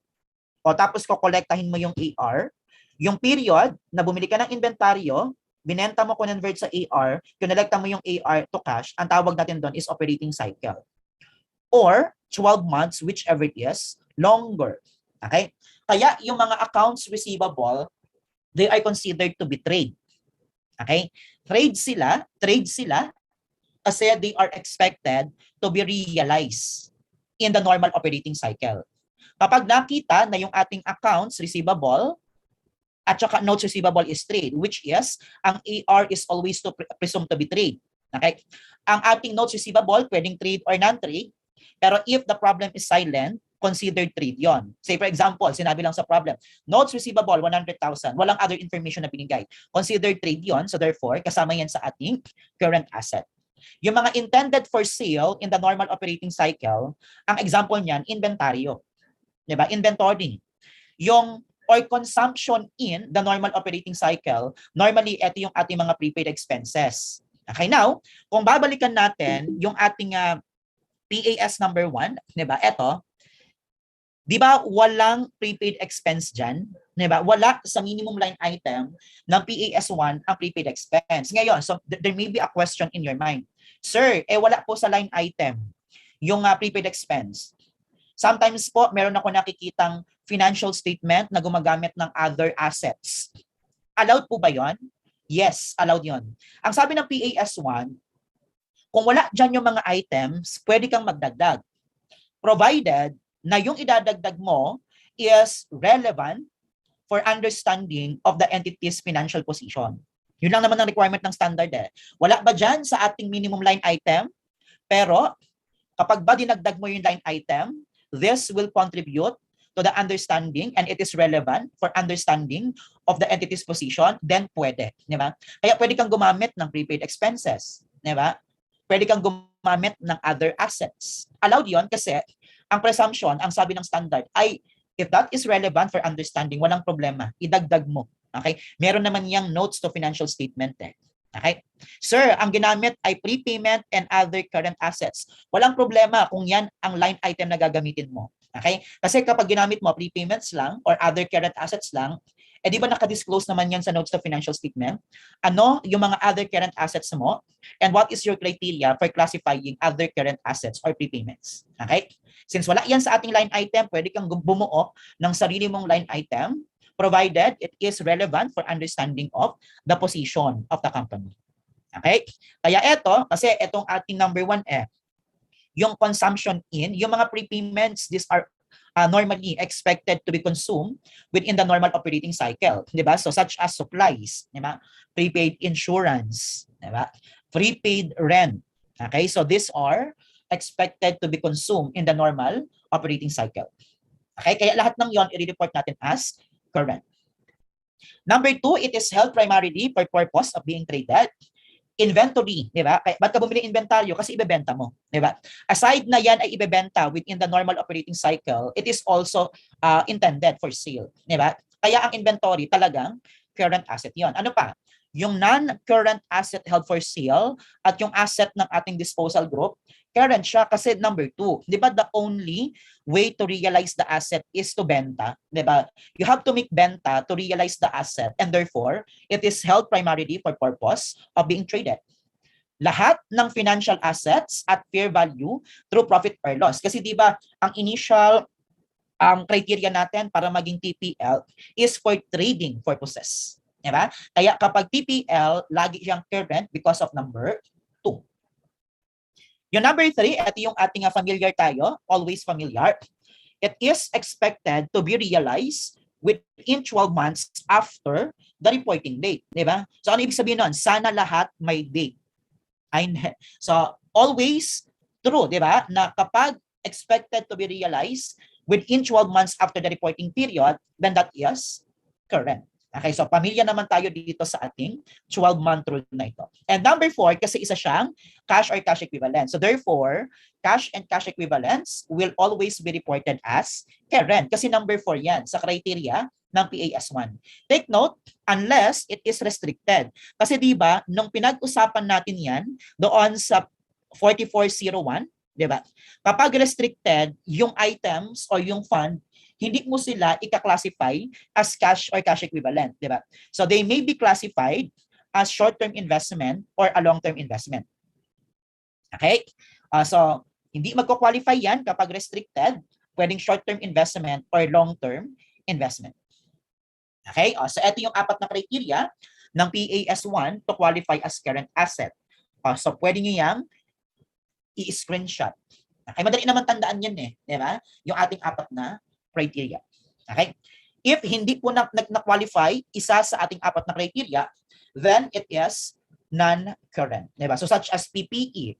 O tapos kokolektahin mo yung AR. Yung period na bumili ka ng inventaryo, binenta mo, convert sa AR, kinolekta mo yung AR to cash, ang tawag natin doon is operating cycle. Or 12 months, whichever it is, longer. Okay? Kaya yung mga accounts receivable, they are considered to be trade. Okay? Trade sila kasi they are expected to be realized in the normal operating cycle. Kapag nakita na yung ating accounts receivable at saka notes receivable is trade, which is, ang AR is always to presumed to be trade. Okay? Ang ating notes receivable, pwedeng trade or non-trade, pero if the problem is silent, considered trade yon. Say for example, sinabi lang sa problem, notes receivable, 100,000, walang other information na binigay. Considered trade yon, so therefore, kasama yan sa ating current asset. Yung mga intended for sale in the normal operating cycle, ang example niyan, inventaryo. Diba? Inventory. Yung or consumption in the normal operating cycle, normally, ito yung ating mga prepaid expenses. Okay, now, kung babalikan natin yung ating PAS number 1, diba? Ito, di ba walang prepaid expense dyan? Diba? Wala sa minimum line item ng PAS 1 ang prepaid expense. Ngayon, so there may be a question in your mind. Sir, wala po sa line item yung prepaid expense. Sometimes po, meron ako nakikitang financial statement na gumagamit ng other assets. Allowed po ba yon? Yes, allowed yon. Ang sabi ng PAS 1, kung wala dyan yung mga items, pwede kang magdagdag. Provided na yung idadagdag mo is relevant for understanding of the entity's financial position. Yun lang naman ang requirement ng standard eh. Wala ba dyan sa ating minimum line item? Pero kapag ba dinagdag mo yung line item, this will contribute to the understanding and it is relevant for understanding of the entity's position, then pwede. Diba? Kaya pwede kang gumamit ng prepaid expenses. Diba? Pwede kang gumamit ng other assets. Allowed yon kasi ang presumption, ang sabi ng standard ay if that is relevant for understanding, walang problema. Idagdag mo. Okay? Meron naman yang notes to financial statement eh. Okay? Sir, ang ginamit ay prepayment and other current assets. Walang problema kung yan ang line item na gagamitin mo. Okay? Kasi kapag ginamit mo prepayments lang or other current assets lang, Eh di ba nakadisclose naman yan sa notes to financial statement? Ano yung mga other current assets mo? And what is your criteria for classifying other current assets or prepayments? Okay? Since wala yan sa ating line item, pwede kang bumuo ng sarili mong line item provided it is relevant for understanding of the position of the company. Okay? Kaya kasi itong ating number 1F, yung consumption in, yung mga prepayments, these are normally expected to be consumed within the normal operating cycle, di ba? So such as supplies, di ba? Prepaid insurance, di ba? Prepaid rent. Okay? So these are expected to be consumed in the normal operating cycle. Okay? Kaya lahat ng yon i-report natin as current. Number 2, it is held primarily for purpose of being traded. Inventory, di ba? Ba't ka bumili inventaryo? Kasi ibebenta mo, di ba? Aside na yan ay ibebenta within the normal operating cycle, it is also intended for sale, di ba? Kaya ang inventory talagang current asset yon. Ano pa? Yung non-current asset held for sale at yung asset ng ating disposal group, current siya kasi number 2. Di ba the only way to realize the asset is to benta, di ba? You have to make benta to realize the asset and therefore, it is held primarily for purpose of being traded. Lahat ng financial assets at fair value through profit or loss. Kasi di ba ang initial criteria natin para maging TPL is for trading purposes. Diba? Kaya kapag TPL, lagi siyang current because of number 2. Yung number 3, ito yung ating familiar tayo, always familiar. It is expected to be realized within 12 months after the reporting date. Diba? So ano ibig sabihin nun? Sana lahat may date. So always true, diba? Na kapag expected to be realized within 12 months after the reporting period, then that is current. Okay, so pamilya naman tayo dito sa ating 12-month rule na ito. And number 4, kasi isa siyang cash or cash equivalent. So therefore, cash and cash equivalents will always be reported as current. Kasi number 4 yan sa criteria ng PAS1. Take note, unless it is restricted. Kasi di ba nung pinag-usapan natin yan doon sa 4401, di ba? Kapag restricted, yung items or yung fund, hindi mo sila ika-classify as cash or cash equivalent, di ba? So they may be classified as short-term investment or a long-term investment. Okay? So hindi magko-qualify yan kapag restricted, pwedeng short-term investment or long-term investment. Okay? So ito yung 4 na criteria ng PAS1 to qualify as current asset. So pwede nyo yang i-screenshot. Okay? Madali naman tandaan yan di ba? Yung ating 4 na criteria. Okay? If hindi po na-qualify isa sa ating 4 na criteria, then it is non-current. Diba? So such as PPE,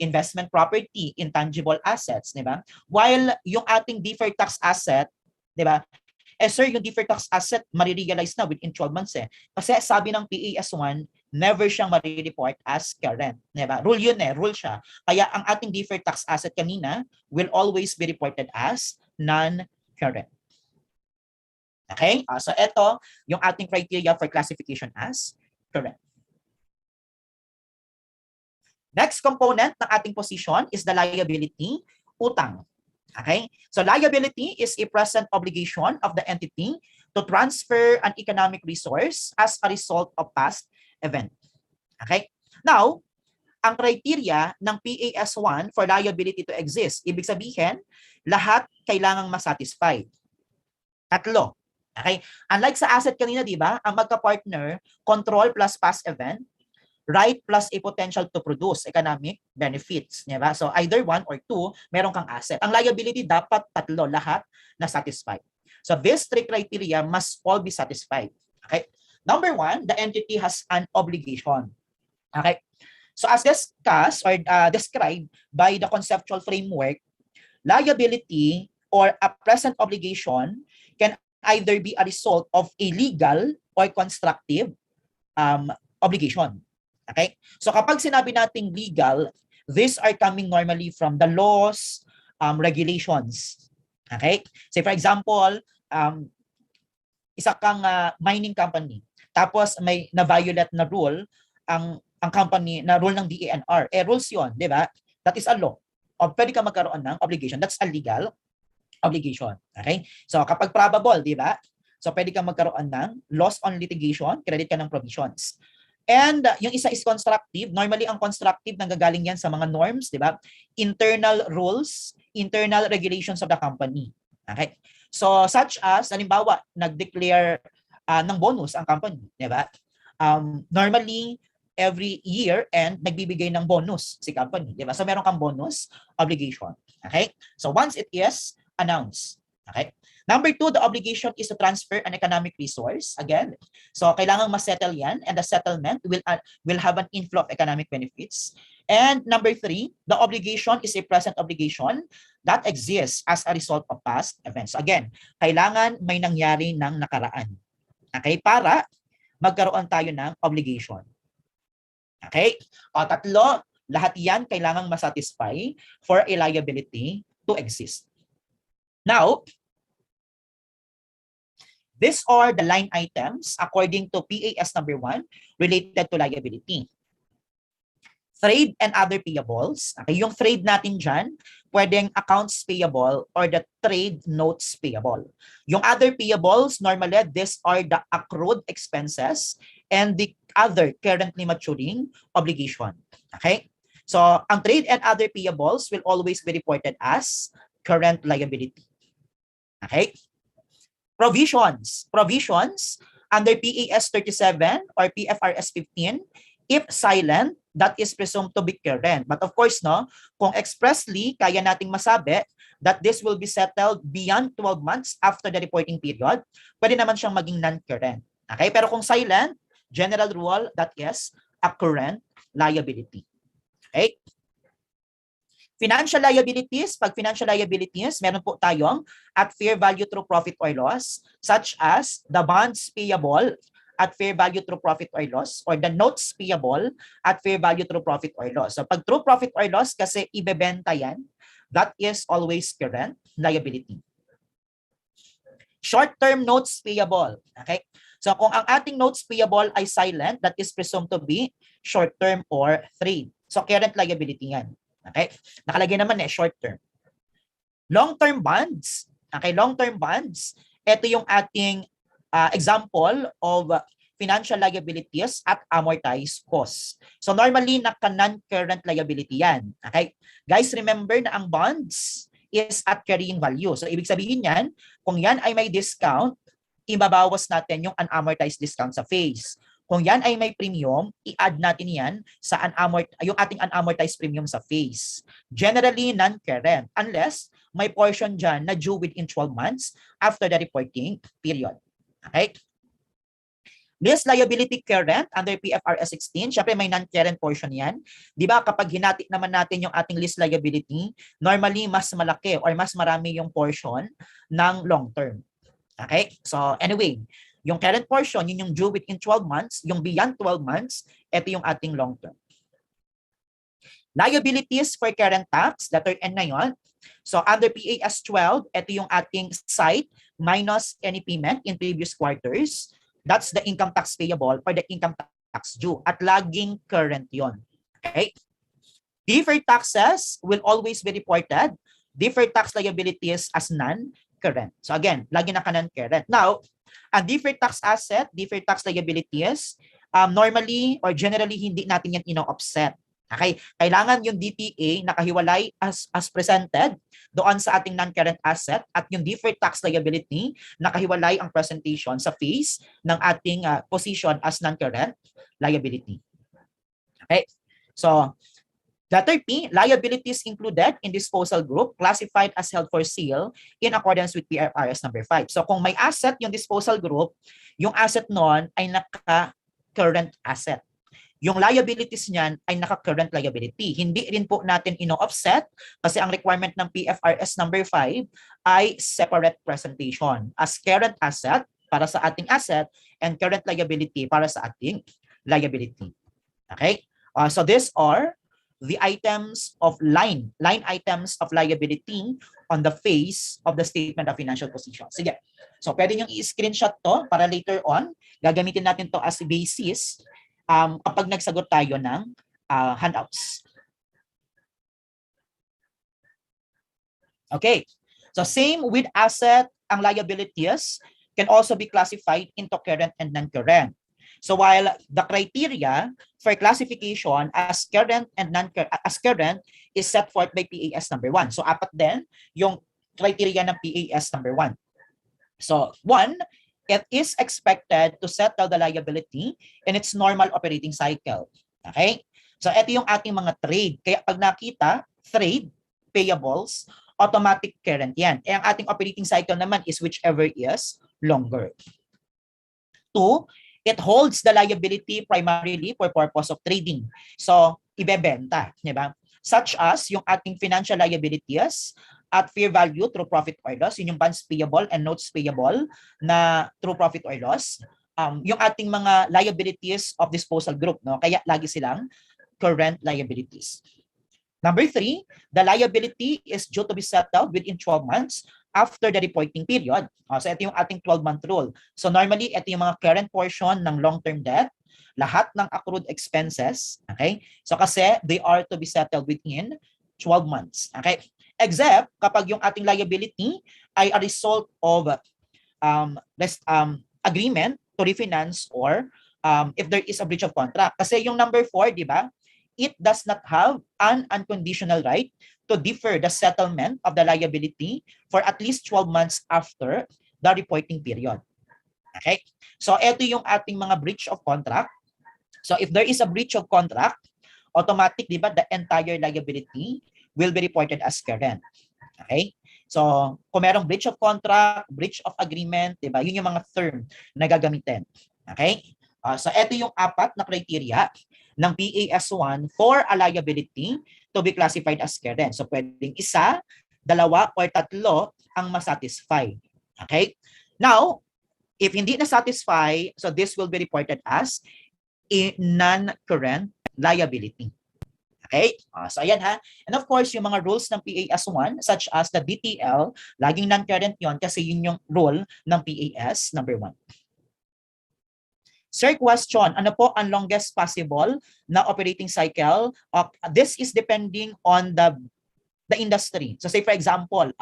investment property, intangible assets, diba? While yung ating deferred tax asset, diba? Sir, yung deferred tax asset marirealize na within 12 months Kasi sabi ng PAS1, never siyang marireport as current. Diba? Rule yun rule siya. Kaya ang ating deferred tax asset kanina will always be reported as non-current. Okay? So ito yung ating criteria for classification as current. Next component ng ating position is the liability, utang. Okay? So liability is a present obligation of the entity to transfer an economic resource as a result of past event. Okay? Now, ang criteria ng PAS1 for liability to exist, ibig sabihin, lahat kailangang masatisfy. 3. Okay? Unlike sa asset kanina, di ba? Ang magka-partner, control plus past event, right plus a potential to produce economic benefits. Di ba? So either 1 or 2, meron kang asset. Ang liability dapat 3, lahat na satisfied. So these 3 criteria must all be satisfied. Okay? Number 1, the entity has an obligation. Okay? So as discussed or described by the conceptual framework, liability or a present obligation can either be a result of a legal or constructive obligation. Okay? So kapag sinabi nating legal, these are coming normally from the laws, regulations. Okay? Say for example, isa kang mining company. Tapos may na-violate na rule ang company na rule ng DENR. Rules yun, di ba? That is a law. O pwede ka magkaroon ng obligation. That's a legal obligation. Okay? So kapag probable, di ba? So pwede kang magkaroon ng loss on litigation, credit ka ng provisions. And yung isa is constructive. Normally, ang constructive nanggagaling yan sa mga norms, di ba? Internal rules, internal regulations of the company. Okay? So, such as, halimbawa, nag-declare ng bonus ang company, di ba? Normally, every year and nagbibigay ng bonus si company, di ba? So, meron kang bonus obligation. Okay? So, once it is announced. Okay? Number 2, the obligation is to transfer an economic resource. Again, so kailangan ma-settle yan, and the settlement will have an inflow of economic benefits. And number 3, the obligation is a present obligation that exists as a result of past events. So again, kailangan may nangyari ng nakaraan. Okay? Para magkaroon tayo ng obligation. Okay? O, tatlo, lahat yan kailangang masatisfy for a liability to exist. Now, these are the line items according to PAS number 1 related to liability. Trade and other payables. Okay, yung trade natin dyan, pwedeng accounts payable or the trade notes payable. Yung other payables, normally, these are the accrued expenses and the other currently maturing obligation. Okay? So, ang trade and other payables will always be reported as current liability. Okay? Provisions under PAS 37 or PFRS 15, if silent, that is presumed to be current. But of course, no, kung expressly, kaya nating masabi that this will be settled beyond 12 months after the reporting period, pwede naman siyang maging non-current. Okay? Pero kung silent, general rule, that is a current liability. Okay? Financial liabilities, pag financial liabilities, meron po tayong at fair value through profit or loss, such as the bonds payable at fair value through profit or loss, or the notes payable at fair value through profit or loss. So pag through profit or loss, kasi ibebenta yan, that is always current liability. Short-term notes payable. Okay? So kung ang ating notes payable ay silent, that is presumed to be short-term or trade. So current liability yan. Okay? Nakalagay naman short term. Long-term bonds. Okay, long-term bonds. Ito yung ating example of financial liabilities at amortized costs. So normally, naka-non-current liability yan. Okay? Guys, remember na ang bonds is at carrying value. So ibig sabihin yan, kung yan ay may discount, ibabawas natin yung unamortized discount sa face. Kung yan ay may premium, i-add natin yan sa yung ating unamortized premium sa face. Generally, non-current unless may portion dyan na due within 12 months after the reporting period. Okay? This liability current under PFRS 16, syempre may non-current portion yan. Di ba kapag hinati naman natin yung ating list liability, normally mas malaki or mas marami yung portion ng long term. Okay? So anyway, yung current portion, yun yung due within 12 months. Yung beyond 12 months, ito yung ating long term. Liabilities for current tax, the third end na yun. So under PAS 12, ito yung ating site minus any payment in previous quarters. That's the income tax payable for the income tax due. At laging current yon. Okay? Deferred taxes will always be reported. Deferred tax liabilities as non-current. So again, lagi naka-non-current. Now, ang deferred tax asset, deferred tax liabilities, normally or generally hindi natin yan ino-offset. Okay? Kailangan yung DTA nakahiwalay as presented doon sa ating non-current asset at yung deferred tax liability nakahiwalay ang presentation sa face ng ating position as non-current liability. Okay? So, letter P, liabilities included in disposal group classified as held for sale in accordance with PFRS number 5. So kung may asset yung disposal group, yung asset noon ay naka-current asset. Yung liabilities niyan ay naka-current liability. Hindi rin po natin ino-offset kasi ang requirement ng PFRS number 5 ay separate presentation as current asset para sa ating asset and current liability para sa ating liability. Okay? So these are the items of line items of liability on the face of the statement of financial position. Sige. So, pwede nyo i-screenshot to para later on, gagamitin natin to as basis kapag nagsagot tayo ng handouts. Okay. So, same with asset, ang liabilities, can also be classified into current and non-current. So while the criteria for classification as current and non-current is set forth by PAS number 1. So apat din yung criteria ng PAS number 1. So 1, it is expected to settle the liability in its normal operating cycle. Okay? So ito yung ating mga trade. Kaya pag nakita, trade, payables, automatic current yan. Eh ang ating operating cycle naman is whichever is longer. 2, it holds the liability primarily for purpose of trading. So, ibebenta, di ba? Such as yung ating financial liabilities at fair value through profit or loss, yun yung bonds payable and notes payable na through profit or loss. Yung ating mga liabilities of disposal group, no? Kaya lagi silang current liabilities. Number 3, the liability is due to be settled within 12 months after the reporting period. So ito yung ating 12-month rule. So normally, ito yung mga current portion ng long-term debt, lahat ng accrued expenses, okay? So kasi they are to be settled within 12 months, okay? Except kapag yung ating liability ay a result of agreement to refinance or if there is a breach of contract. Kasi yung number 4, di ba? It does not have an unconditional right to defer the settlement of the liability for at least 12 months after the reporting period. Okay? So, ito yung ating mga breach of contract. So, if there is a breach of contract, automatic, di ba, the entire liability will be reported as current. Okay? So, kung merong breach of contract, breach of agreement, di ba, yun yung mga term na gagamitin. Okay? So, ito yung apat na criteria ng PAS1 for a liability to be classified as current. So, pwedeng isa, dalawa, or tatlo ang masatisfy. Okay? Now, if hindi na-satisfy, so this will be reported as a non-current liability. Okay? So, ayan ha. And of course, yung mga rules ng PAS1, such as the DTL, laging non-current yon kasi yun yung rule ng PAS number 1. Sir, question, ano po ang longest possible na operating cycle? This is depending on the industry. So say for example,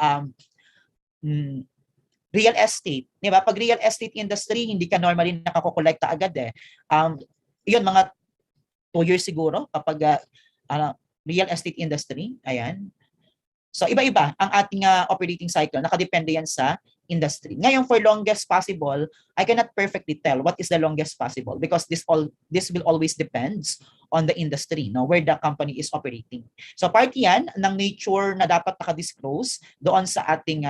real estate. Di ba? Pag real estate industry, hindi ka normally nakakokolekta agad eh. Yun, mga 2 years siguro kapag real estate industry. Ayan. So iba-iba ang ating operating cycle. Nakadepende yan sa industry. Ngayon, for longest possible, I cannot perfectly tell what is the longest possible because this will always depends on the industry, no, where the company is operating. So part yan ng nature na dapat naka-disclose doon sa ating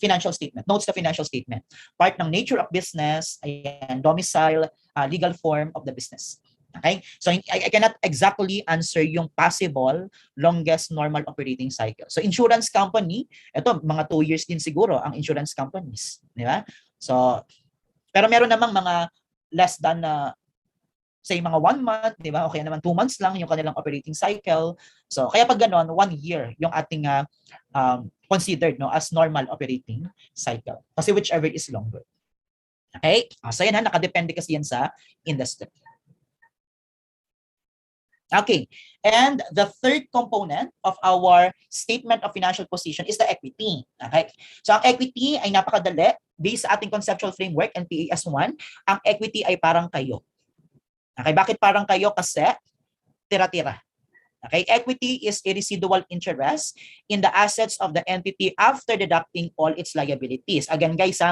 financial statement, notes to financial statement. Part ng nature of business, ayan, domicile, legal form of the business. Okay? So I cannot exactly answer yung possible longest normal operating cycle. So insurance company, ito mga 2 years din siguro ang insurance companies, di ba? So pero meron namang mga less than say mga 1 month, di ba? Okay naman 2 months lang yung kanilang operating cycle. So kaya pag ganoon 1 year yung ating considered no as normal operating cycle. Kasi whichever is longer. Okay? So yan nakadepende kasi yan sa industry. Okay, and the third component of our statement of financial position is the equity. Okay, so ang equity ay napakadali based sa ating conceptual framework and PAS1. Ang equity ay parang kayo. Okay, bakit parang kayo? Kasi tira-tira. Okay, equity is a residual interest in the assets of the entity after deducting all its liabilities. Again guys,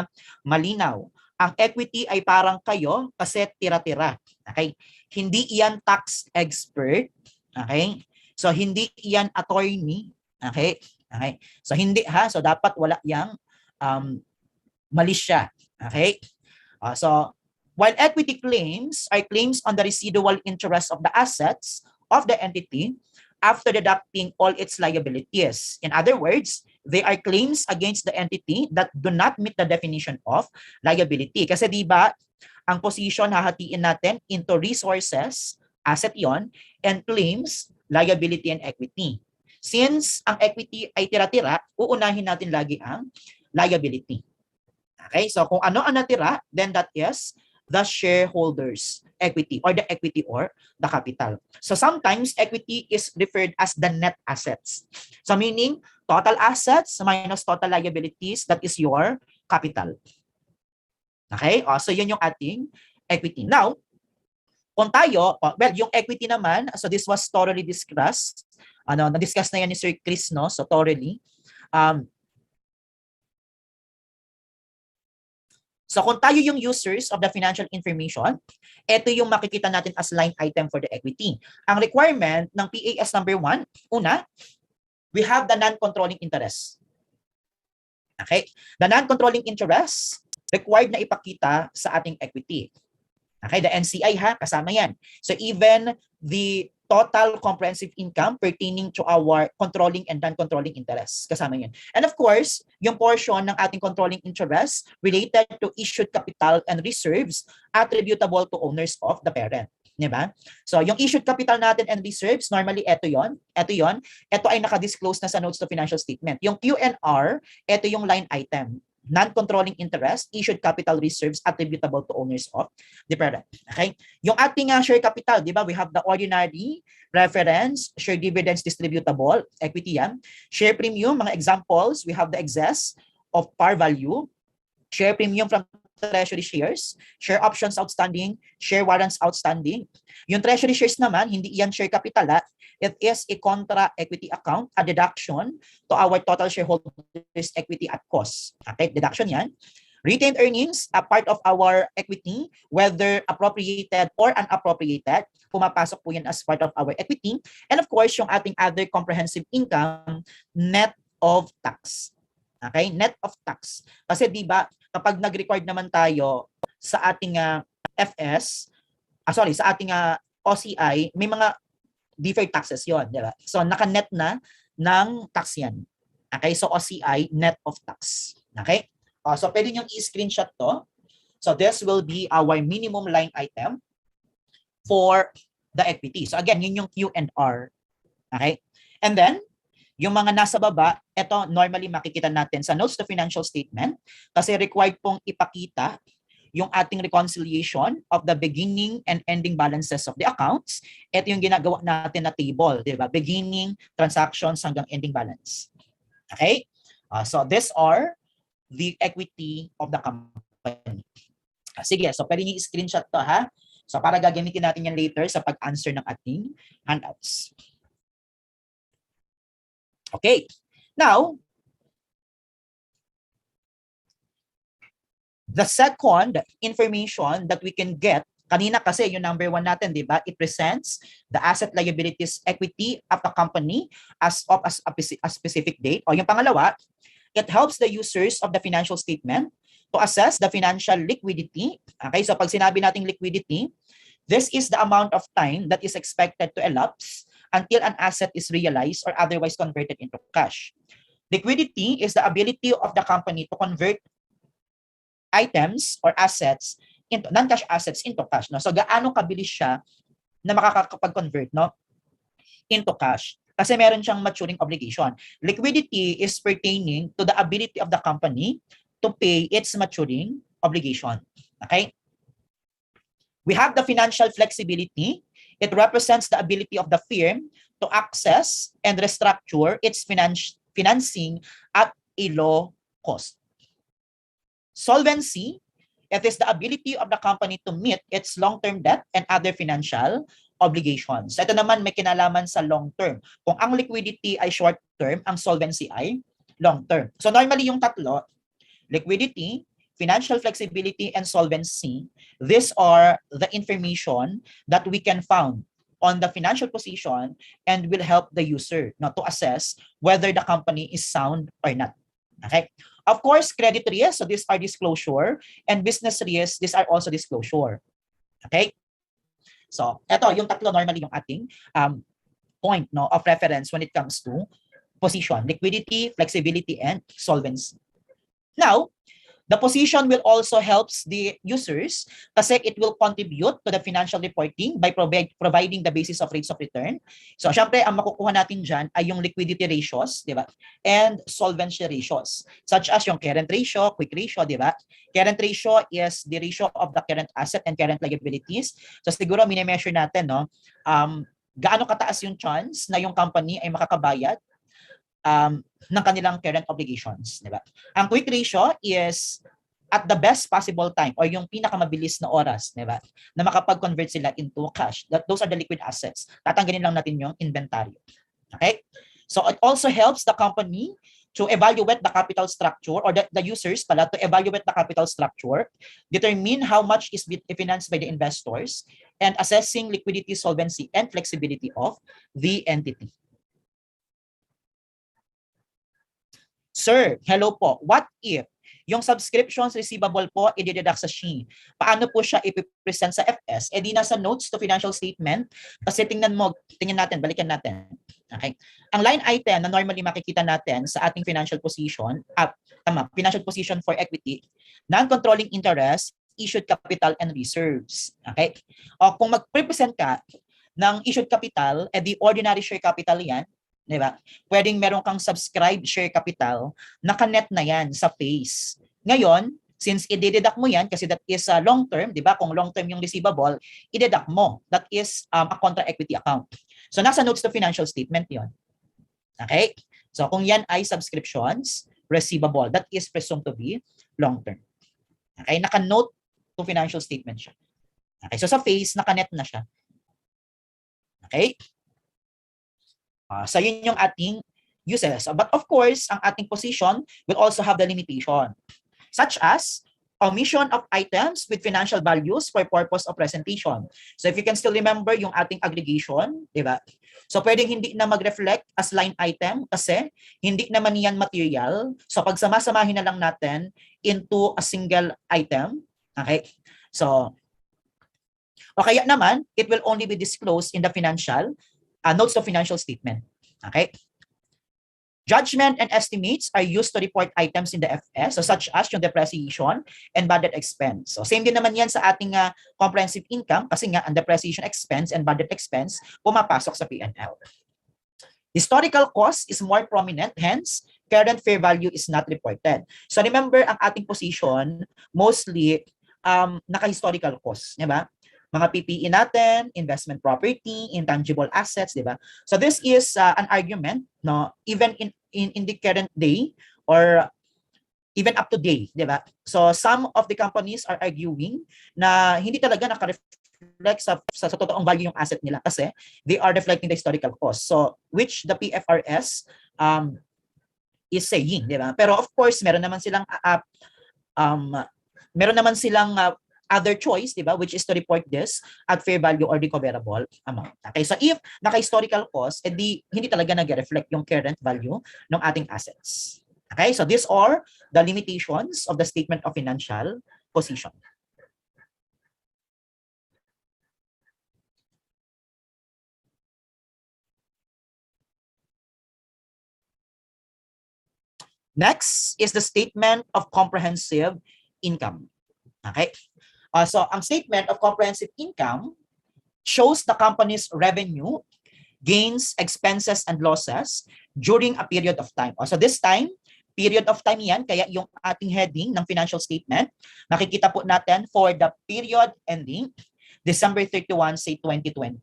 malinaw. Ang equity ay parang kayo kasi tira-tira. Okay? Hindi iyan tax expert. Okay? So hindi iyan attorney. Okay? Okay? So hindi ha. So dapat wala yang mali siya. Okay? So while equity claims are claims on the residual interest of the assets of the entity after deducting all its liabilities. In other words, they are claims against the entity that do not meet the definition of liability. Kasi di ba, ang position hahatiin natin into resources, asset yon, and claims, liability and equity. Since ang equity ay tira-tira, uunahin natin lagi ang liability. Okay, so kung ano ang natira, then that is the shareholders' equity or the equity or the capital. So sometimes equity is referred as the net assets. So meaning total assets minus total liabilities, that is your capital. Okay? So yun yung ating equity. Now, kung tayo, well, yung equity naman, so this was thoroughly discussed. Na-discuss na yan ni Sir Chris, no? So thoroughly. So kung tayo yung users of the financial information, ito yung makikita natin as line item for the equity. Ang requirement ng PAS number 1, una, we have the non-controlling interest. Okay? The non-controlling interest required na ipakita sa ating equity. Okay, the NCI kasama yan. So even the total comprehensive income pertaining to our controlling and non-controlling interests, kasama yan. And of course, yung portion ng ating controlling interest related to issued capital and reserves attributable to owners of the parent. Diba? So yung issued capital natin and reserves, normally ito yon. Ito ay naka-disclose na sa notes to financial statement. Yung Q&R, ito yung line item. Non-controlling interest, issued capital reserves attributable to owners of the parent. Okay? Yung ating share capital, di ba? We have the ordinary, preference, share dividends distributable, equity yan. Share premium, mga examples, we have the excess of par value, share premium from treasury shares, share options outstanding, share warrants outstanding. Yung treasury shares naman, hindi yan share capital, it is a contra equity account, a deduction to our total shareholders equity at cost. Okay, deduction yan. Retained earnings, a part of our equity, whether appropriated or unappropriated, pumapasok po yan as part of our equity. And of course, yung ating other comprehensive income, net of tax. Okay, net of tax. Kasi di ba kapag nag-record naman tayo sa ating sa ating OCI, may mga deferred taxes yon, di ba? So naka-net na ng tax yan. Okay, so OCI, net of tax. Okay? So pwede nyo i-screenshot to. So this will be our minimum line item for the equity. So again, yun yung Q&R. Okay? And then, yung mga nasa baba, ito normally makikita natin sa notes to financial statement kasi required pong ipakita yung ating reconciliation of the beginning and ending balances of the accounts. Ito yung ginagawa natin na table, di ba? Beginning transactions hanggang ending balance. Okay? So these are the equity of the company. Sige, so pwede niyo i-screenshot to ha. So para gagamitin natin yan later sa pag-answer ng ating handouts. Okay. Now, the second information that we can get, kanina kasi yung number 1 natin, di ba? It presents the asset liabilities equity of the company as of a specific date. O yung pangalawa, it helps the users of the financial statement to assess the financial liquidity. Okay, so pag sinabi nating liquidity, this is the amount of time that is expected to elapse until an asset is realized or otherwise converted into cash. Liquidity is the ability of the company to convert items or assets into non-cash assets into cash. No? So gaano kabilis siya na makakapag-convert into cash? Kasi meron siyang maturing obligation. Liquidity is pertaining to the ability of the company to pay its maturing obligation. Okay? We have the financial flexibility. It represents the ability of the firm to access and restructure its financing at a low cost. Solvency, it is the ability of the company to meet its long-term debt and other financial obligations. Ito naman may kinalaman sa long-term. Kung ang liquidity ay short-term, ang solvency ay long-term. So normally yung tatlo, liquidity, financial flexibility, and solvency, these are the information that we can found on the financial position and will help the user to assess whether the company is sound or not. Okay? Of course, credit risks, so these are disclosure, and business risks, these are also disclosure. Okay? So, ito, yung tatlo normally yung ating point of reference when it comes to position, liquidity, flexibility, and solvency. Now, the position will also helps the users kasi it will contribute to the financial reporting by providing the basis of rates of return. So, syempre, ang makukuha natin dyan ay yung liquidity ratios, di ba? And solvency ratios, such as yung current ratio, quick ratio, di ba? Current ratio is the ratio of the current asset and current liabilities. So, siguro, mini-measure natin, gaano kataas yung chance na yung company ay makakabayad ng kanilang current obligations, di ba? Ang quick ratio is at the best possible time or yung pinakamabilis na oras, di ba? Na makapag-convert sila into cash. Those are the liquid assets. Tatanggalin lang natin yung inventory. Okay? So it also helps the company to evaluate the capital structure or the users pala to evaluate the capital structure, determine how much is financed by the investors, and assessing liquidity, solvency, and flexibility of the entity. Sir, hello po. What if yung subscriptions receivable po i-deduct sa SHE? Paano po siya i-present sa FS? Eh di nasa notes to financial statement kasi tingnan natin, balikan natin. Okay? Ang line item na normally makikita natin sa ating financial position, financial position for equity, non-controlling interest, issued capital and reserves. Okay? O kung mag-present ka ng issued capital, eh di ordinary share capital yan, di ba? Pwedeng meron kang subscribed share capital, naka-net na yan sa face. Ngayon, since i-deduct mo yan, kasi that is long term, di ba? Kung long term yung receivable, i-deduct mo. That is a contra equity account. So nasa notes to financial statement yon. Okay? So kung yan ay subscriptions, receivable, that is presumed to be long term. Okay? Naka-note to financial statement siya. Okay? So sa face, naka-net na siya. Okay? So yun yung ating uses. But of course, ang ating position will also have the limitation, such as omission of items with financial values for purpose of presentation. So if you can still remember yung ating aggregation, di ba? So pwedeng hindi na mag-reflect as line item kasi hindi naman yan material. So pagsama-samahin na lang natin into a single item. Okay? So, o kaya naman, it will only be disclosed in the financial notes of financial statement. Okay? Judgment and estimates are used to report items in the FS, so such as yung depreciation and budget expense. So same din naman yan sa ating comprehensive income kasi nga ang depreciation expense and budget expense pumapasok sa P&L. Historical cost is more prominent, hence current fair value is not reported. So remember, ang ating position mostly naka-historical cost, di ba? Mga PPE natin, investment property, intangible assets, di ba? So this is an argument, no, even in the current day or even up to date, di ba? So some of the companies are arguing na hindi talaga naka-reflect sa totoong value yung asset nila kasi they are reflecting the historical cost. So which the PFRS is saying, di ba? Pero of course, meron naman silang other choice, di ba, which is to report this at fair value or recoverable amount. Okay, so if naka-historical cost, edi hindi talaga nag-reflect yung current value ng ating assets. Okay, so these are the limitations of the statement of financial position. Next is the statement of comprehensive income. Okay. So ang statement of comprehensive income shows the company's revenue, gains, expenses, and losses during a period of time. So this time, period of time yan, kaya yung ating heading ng financial statement, nakikita po natin for the period ending December 31, say 2020.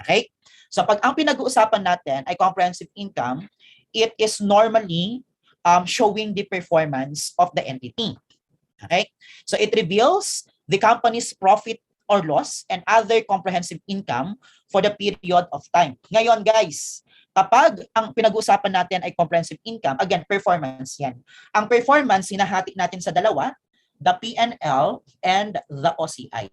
Okay? So pag ang pinag-uusapan natin ay comprehensive income, it is normally showing the performance of the entity. Okay? So it reveals the company's profit or loss and other comprehensive income for the period of time. Ngayon guys, kapag ang pinag-uusapan natin ay comprehensive income, again, performance yan. Ang performance, hinahati natin sa dalawa, the P&L and the OCI.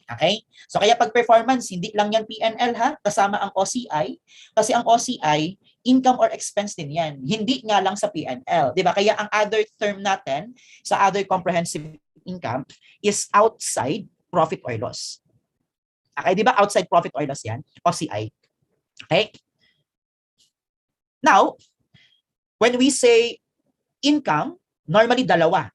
Okay? So kaya pag performance, hindi lang yan P&L ha, kasama ang OCI, kasi ang OCI, income or expense din yan. Hindi nga lang sa P&L. Diba? Kaya ang other term natin sa other comprehensive income is outside profit or loss. Okay, di ba outside profit or loss yan? OCI. Okay? Now, when we say income, normally dalawa.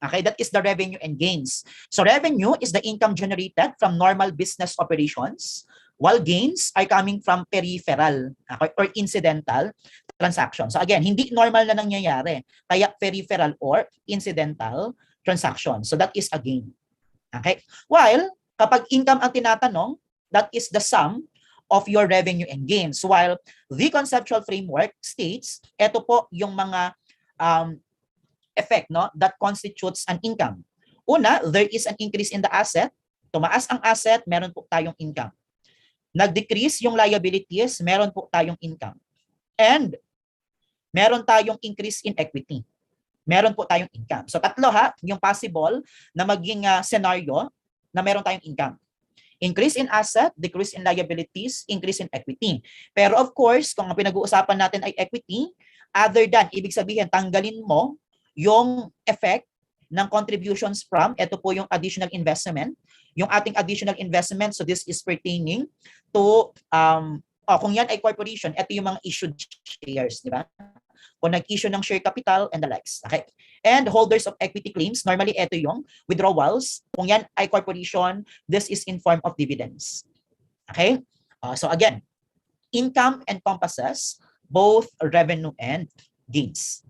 Okay, that is the revenue and gains. So revenue is the income generated from normal business operations, while gains are coming from peripheral or incidental transactions. So again, hindi normal na nangyayari. Kaya peripheral or incidental transactions. So that is a gain. Okay? While kapag income ang tinatanong, that is the sum of your revenue and gains. While the conceptual framework states, ito po yung mga effect, no, that constitutes an income. Una, there is an increase in the asset. Tumaas ang asset, meron po tayong income. Nag-decrease yung liabilities, meron po tayong income. And meron tayong increase in equity. Meron po tayong income. So tatlo yung possible na maging scenario na meron tayong income. Increase in asset, decrease in liabilities, increase in equity. Pero of course, kung ang pinag-uusapan natin ay equity, other than, ibig sabihin, tanggalin mo yung effect ng contributions from, ito po yung additional investment, yung ating additional investment, so this is pertaining to, kung yan ay corporation, ito yung mga issued shares, di ba? Kung nag-issue ng share capital and the likes. Okay? And holders of equity claims, normally ito yung withdrawals. Kung yan ay corporation, this is in form of dividends. Okay? So again, income encompasses both revenue and gains.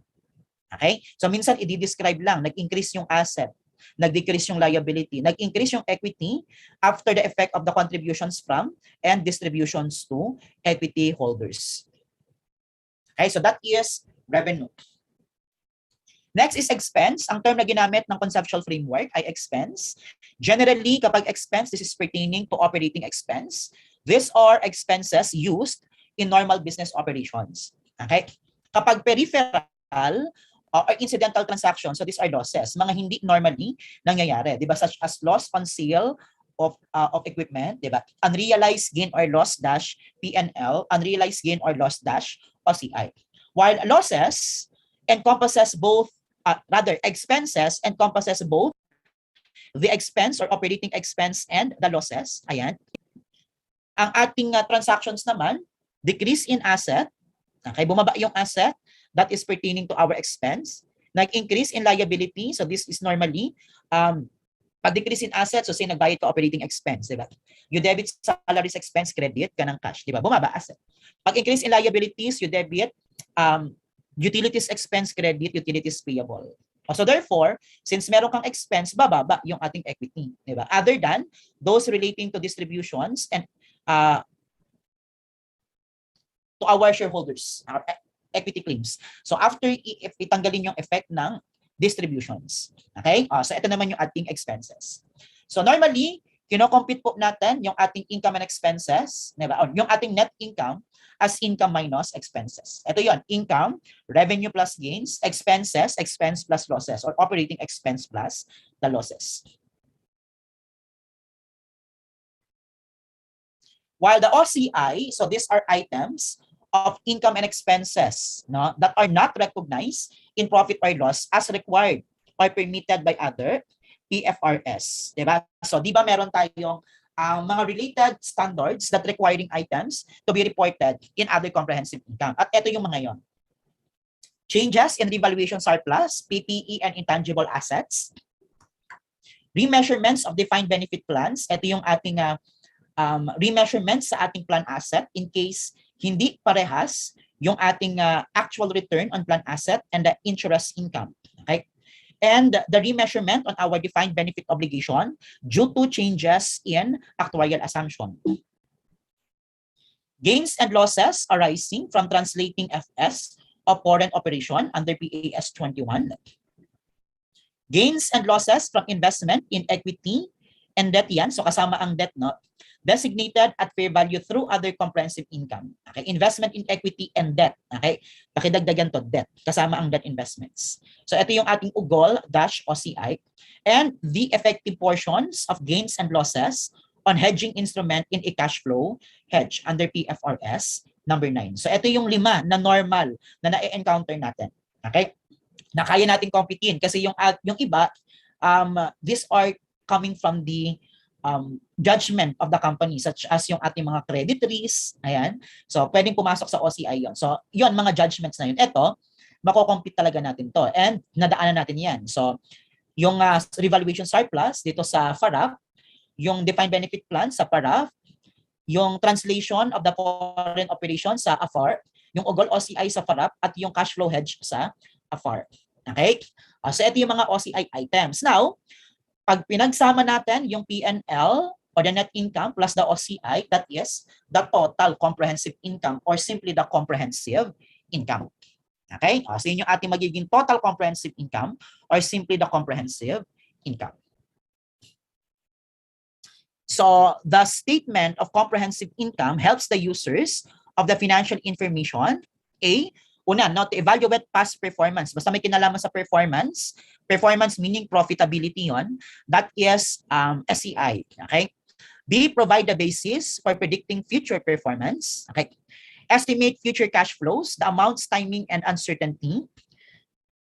Okay? So minsan i-describe lang, nag-increase yung asset, nag-decrease yung liability, nag-increase yung equity after the effect of the contributions from and distributions to equity holders. Okay, so that is revenue. Next is expense. Ang term na ginamit ng conceptual framework ay expense. Generally, kapag expense, this is pertaining to operating expense. These are expenses used in normal business operations. Okay? Kapag peripheral or incidental transactions, so these are losses, mga hindi normally nangyayari, di ba? Such as loss on sale of equipment, di ba? Unrealized gain or loss dash P&L, unrealized gain or loss dash OCI. While losses encompasses both, expenses encompasses both the expense or operating expense and the losses. Ayan. Ang ating transactions naman, decrease in asset. Okay, bumaba yung asset, that is pertaining to our expense. Nag-increase in liability, so this is normally, pag-decrease in assets, so say nagbayad ka operating expense, di ba? You debit salaries expense, credit ka ng cash, di ba? Bumaba asset. Pag-increase in liabilities, you debit utilities expense, credit, utilities payable. So therefore, since meron kang expense, bababa yung ating equity, di ba? Other than those relating to distributions and to our shareholders, our equity claims. So after itanggalin yung effect ng distributions. Okay? So ito naman yung ating expenses. So normally, kino-compute po natin yung ating income and expenses, diba? Or yung ating net income as income minus expenses. Ito yon, income, revenue plus gains, expenses, expense plus losses, or operating expense plus the losses. While the OCI, so these are items of income and expenses, no, that are not recognized in profit or loss as required or permitted by other PFRS. Diba? So di ba meron tayong mga related standards that requiring items to be reported in other comprehensive income. At ito yung mga yon. Changes in revaluation surplus, PPE and intangible assets. Remeasurements of defined benefit plans. Ito yung ating remeasurements sa ating plan asset in case hindi parehas yung ating actual return on plan asset and the interest income. Okay? And the remeasurement on our defined benefit obligation due to changes in actuarial assumption. Gains and losses arising from translating FS of foreign operation under PAS 21. Gains and losses from investment in equity and debt yan. So kasama ang debt, no? Designated at fair value through other comprehensive income. Okay, investment in equity and debt. Okay, pakidagdagan to debt, kasama ang debt investments. So ito yung ating UGOL-OCI and the effective portions of gains and losses on hedging instrument in a cash flow hedge under PFRS number 9. So ito yung 5 na normal na na-encounter natin. Okay, na kaya natin computein kasi yung iba, these are coming from the judgment of the company, such as yung ating mga credit risk, ayan. So, pwedeng pumasok sa OCI yon. So, yon mga judgments na yun. Ito, mako-compute talaga natin to and nadaanan natin yan. So, yung revaluation surplus dito sa FARAP, yung defined benefit plan sa PARAF, yung translation of the foreign operation sa AFAR, yung UGOL OCI sa FARAP, at yung cash flow hedge sa AFAR. Okay? So, ito yung mga OCI items. Now, pag pinagsama natin yung P&L or the net income plus the OCI, that is the total comprehensive income or simply the comprehensive income. Okay? So yun yung ating magiging total comprehensive income or simply the comprehensive income. So the statement of comprehensive income helps the users of the financial information, una, not to evaluate past performance. Basta may kinalaman sa performance, performance meaning profitability yon, that is SEI. Okay? B, provide the basis for predicting future performance. Okay? Estimate future cash flows, the amounts, timing, and uncertainty.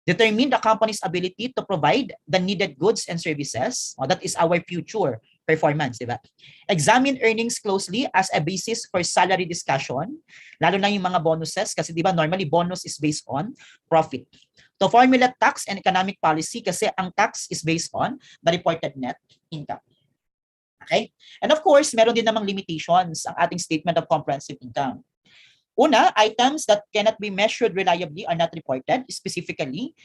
Determine the company's ability to provide the needed goods and services. That is our future performance, di ba? Examine earnings closely as a basis for salary discussion, lalo na yung mga bonuses, kasi di ba normally bonus is based on profit. To formulate tax and economic policy, kasi ang tax is based on the reported net income. Okay? And of course, meron din namang limitations ang ating statement of comprehensive income. Una, items that cannot be measured reliably are not reported, specifically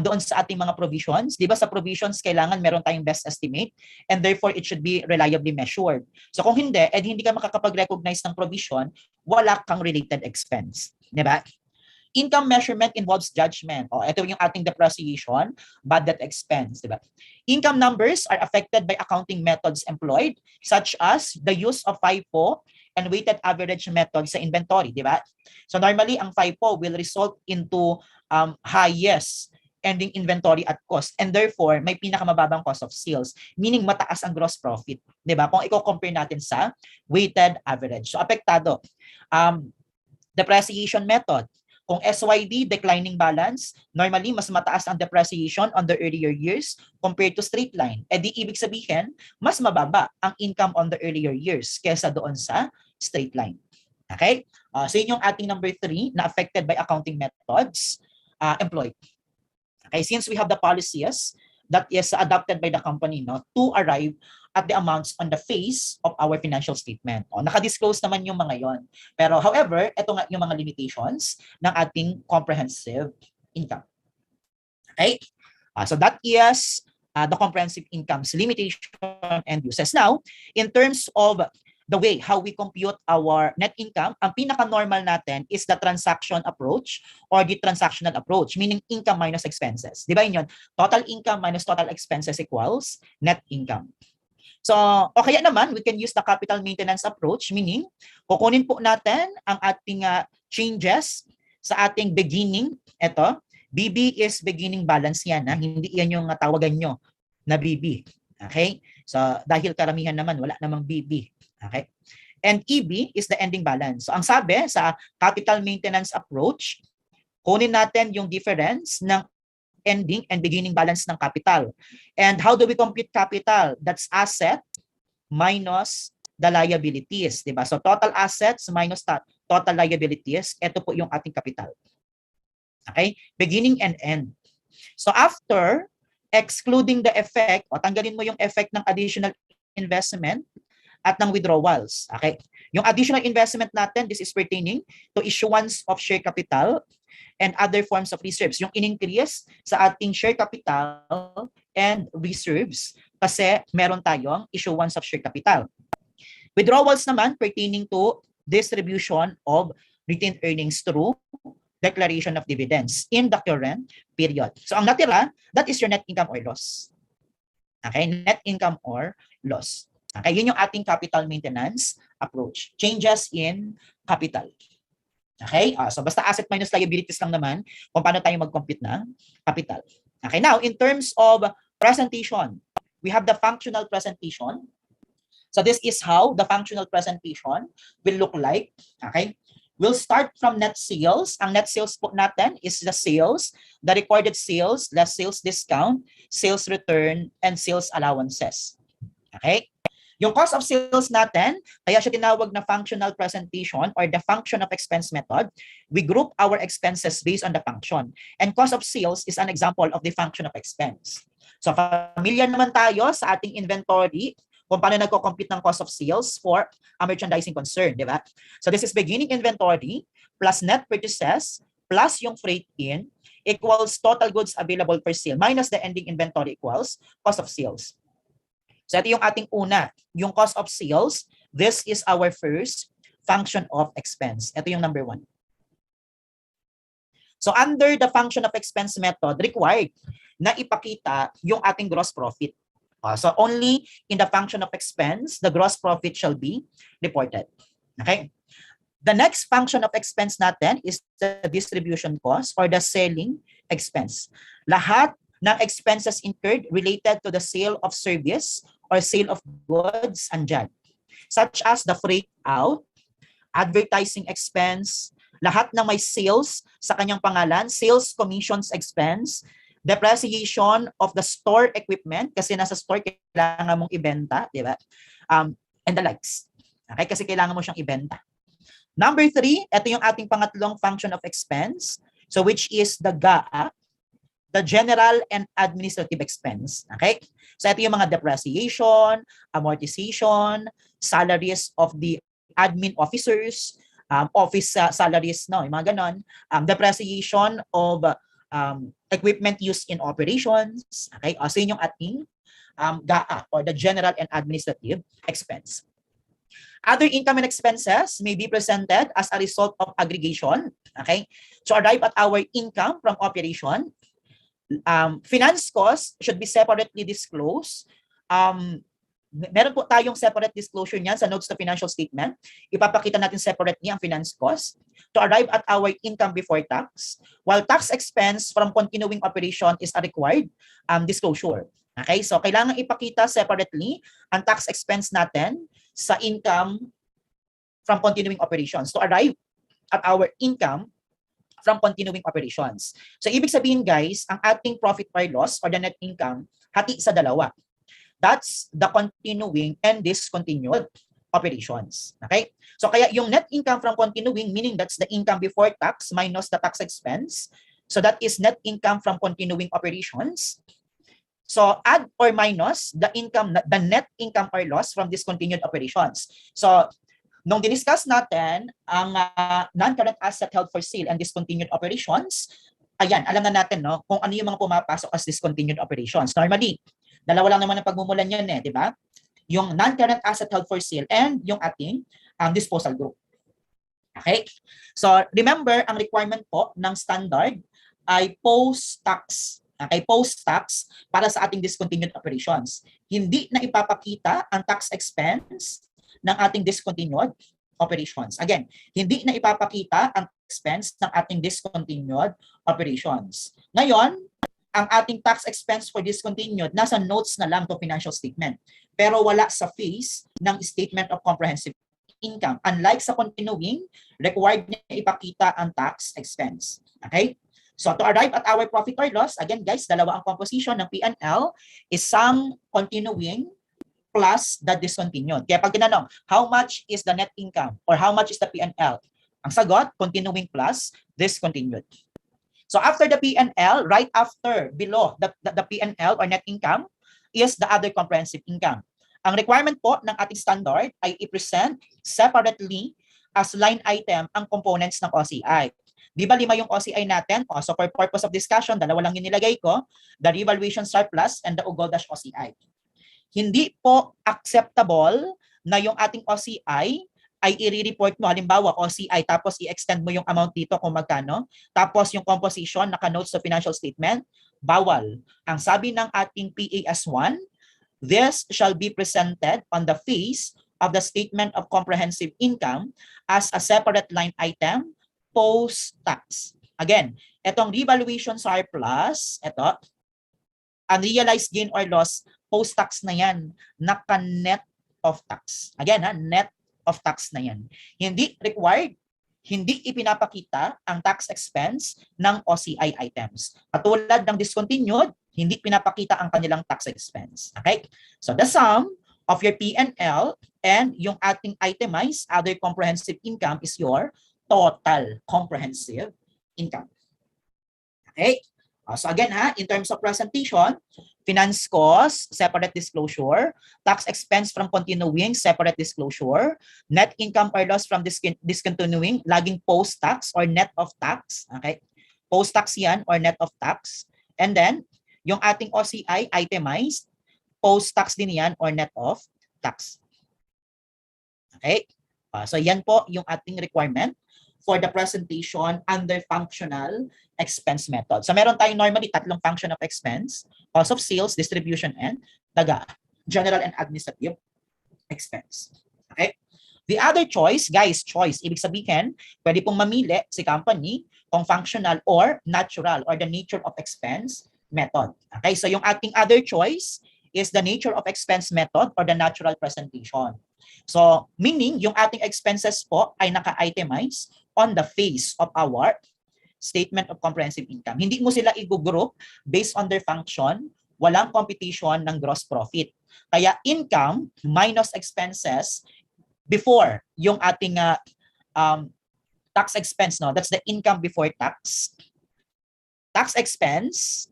doon sa ating mga provisions. Di ba sa provisions, kailangan meron tayong best estimate and therefore it should be reliably measured. So kung hindi, hindi ka makakapag-recognize ng provision, wala kang related expense. Di ba? Income measurement involves judgment. Ito yung ating depreciation, bad debt expense. Di ba? Income numbers are affected by accounting methods employed, such as the use of FIFO and weighted average method sa inventory, di ba? So normally, ang FIFO will result into highest ending inventory at cost and therefore may pinakamababang cost of sales, meaning mataas ang gross profit, di ba? Kung i-compare natin sa weighted average. So apektado. Depreciation method. Kung SYD, declining balance, normally mas mataas ang depreciation on the earlier years compared to straight line. Di ibig sabihin, mas mababa ang income on the earlier years kesa doon sa straight line. Okay? So yun yung ating number 3 na affected by accounting methods employed. Okay, since we have the policies that is adopted by the company to arrive at the amounts on the face of our financial statement. Naka-disclose naman yung mga yon. Pero however, ito nga yung mga limitations ng ating comprehensive income. Okay? So that is the comprehensive income's limitation and uses. Now, in terms of the way how we compute our net income, ang pinaka-normal natin is the transaction approach or the transactional approach, meaning income minus expenses. Di ba yun? Total income minus total expenses equals net income. So, o kaya naman, we can use the capital maintenance approach, meaning kukunin po natin ang ating changes sa ating beginning. Ito, BB is beginning balance yan. Hindi yan yung tawagan nyo na BB. Okay? So, dahil karamihan naman, wala namang BB. Okay? And EB is the ending balance. So, ang sabi sa capital maintenance approach, kunin natin yung difference ng ending and beginning balance ng capital. And how do we compute capital? That's asset minus the liabilities, 'di ba? So total assets minus total liabilities, ito po yung ating capital. Okay? Beginning and end. So after excluding the effect, tanggalin mo yung effect ng additional investment at ng withdrawals. Okay? Yung additional investment natin, this is pertaining to issuance of share capital and other forms of reserves. Yung in-increase sa ating share capital and reserves kasi meron tayong issuance of share capital. Withdrawals naman pertaining to distribution of retained earnings through declaration of dividends in the current period. So ang natira, that is your net income or loss. Okay, net income or loss. Okay, yun yung ating capital maintenance approach. Changes in capital. Okay? So basta asset minus liabilities lang naman kung paano tayo mag-compute ng capital. Okay, now in terms of presentation, we have the functional presentation. So this is how the functional presentation will look like. Okay? We'll start from net sales. Ang net sales po natin is the sales, the recorded sales, less sales discount, sales return, and sales allowances. Okay? Yung cost of sales natin, kaya siya tinawag na functional presentation or the function of expense method. We group our expenses based on the function. And cost of sales is an example of the function of expense. So familiar naman tayo sa ating inventory kung paano nagko-compute ng cost of sales for a merchandising concern, di ba? So this is beginning inventory plus net purchases plus yung freight in equals total goods available for sale minus the ending inventory equals cost of sales. So ito yung ating una, yung cost of sales. This is our first function of expense. Ito yung number 1. So under the function of expense method, required na ipakita yung ating gross profit. So only in the function of expense, the gross profit shall be reported. Okay? The next function of expense natin is the distribution cost or the selling expense. Lahat ng expenses incurred related to the sale of service or sale of goods andyan, such as the freight out, advertising expense, lahat ng may sales sa kanyang pangalan, sales commissions expense, depreciation of the store equipment, kasi nasa store kailangan mong ibenta, di ba? And the likes. Okay, kasi kailangan mo siyang ibenta. Number 3, ito yung ating pangatlong function of expense, so which is the GAA, the general and administrative expense. Okay? So ito yung mga depreciation, amortization, salaries of the admin officers, office salaries, no, yung mga ganon, depreciation of equipment used in operations. Okay? So yun yung ating GAA or the general and administrative expense. Other income and expenses may be presented as a result of aggregation. Okay? To arrive at our income from operation, finance costs should be separately disclosed. Meron po tayong separate disclosure niyan sa notes to financial statement. Ipapakita natin separately ang finance cost to arrive at our income before tax, while tax expense from continuing operation is a required disclosure. Okay? So kailangan ipakita separately ang tax expense natin sa income from continuing operations to arrive at our income from continuing operations. So ibig sabihin guys, ang ating profit or loss or the net income, hati sa dalawa. That's the continuing and discontinued operations. Okay? So kaya yung net income from continuing, meaning that's the income before tax minus the tax expense. So that is net income from continuing operations. So add or minus the income, the net income or loss from discontinued operations. So nung diniscuss natin ang non-current asset held for sale and discontinued operations, ayan, alam na natin no, kung ano yung mga pumapasok as discontinued operations. Normally, dalawa lang naman ang pagmumulan yan di ba? Yung non-current asset held for sale and yung ating disposal group. Okay? So remember, ang requirement po ng standard ay post-tax. Okay, post-tax para sa ating discontinued operations. Hindi na ipapakita ang tax expense ng ating discontinued operations. Again, hindi na ipapakita ang expense ng ating discontinued operations. Ngayon, ang ating tax expense for discontinued, nasa notes na lang to financial statement. Pero wala sa face ng statement of comprehensive income. Unlike sa continuing, required na ipakita ang tax expense. Okay? So to arrive at our profit or loss, again guys, dalawa ang composition ng P&L, isang continuing plus the discontinued. Kaya pag tinanong, how much is the net income or how much is the P&L? Ang sagot, continuing plus discontinued. So after the P&L, right after, below the P&L or net income is the other comprehensive income. Ang requirement po ng ating standard ay i-present separately as line item ang components ng OCI. Di ba 5 yung OCI natin? So for purpose of discussion, dalawa lang yung nilagay ko, the revaluation surplus and the Ugol-OCI. Hindi po acceptable na yung ating OCI ay i-report mo, halimbawa OCI, tapos i-extend mo yung amount dito kung magkano, tapos yung composition, naka-notes sa financial statement, bawal. Ang sabi ng ating PAS1, this shall be presented on the face of the statement of comprehensive income as a separate line item post-tax. Again, itong revaluation surplus, ito, unrealized gain or loss, post-tax na yan, naka-net of tax. Again, net of tax na yan. Hindi required, hindi ipinapakita ang tax expense ng OCI items. Katulad ng discontinued, hindi pinapakita ang kanilang tax expense. Okay? So the sum of your P&L and yung ating itemized other comprehensive income is your total comprehensive income. Okay? So again in terms of presentation, finance cost, separate disclosure, tax expense from continuing, separate disclosure, net income or loss from discontinuing, laging post-tax or net of tax. Okay? Post-tax yan or net of tax. And then, yung ating OCI itemized, post-tax din yan or net of tax. Okay? So yan po yung ating requirement for the presentation under functional expense method. So meron tayong normally tatlong function of expense: cost of sales, distribution, and general and administrative expense. Okay? The other choice, guys, choice, ibig sabihin, pwede pong mamili si company kung functional or natural or the nature of expense method. Okay? So yung ating other choice is the nature of expense method or the natural presentation. So, meaning, yung ating expenses po ay naka-itemize on the face of our statement of comprehensive income. Hindi mo sila i-group based on their function, walang competition ng gross profit. Kaya income minus expenses before yung ating tax expense, no? That's the income before tax. Tax expense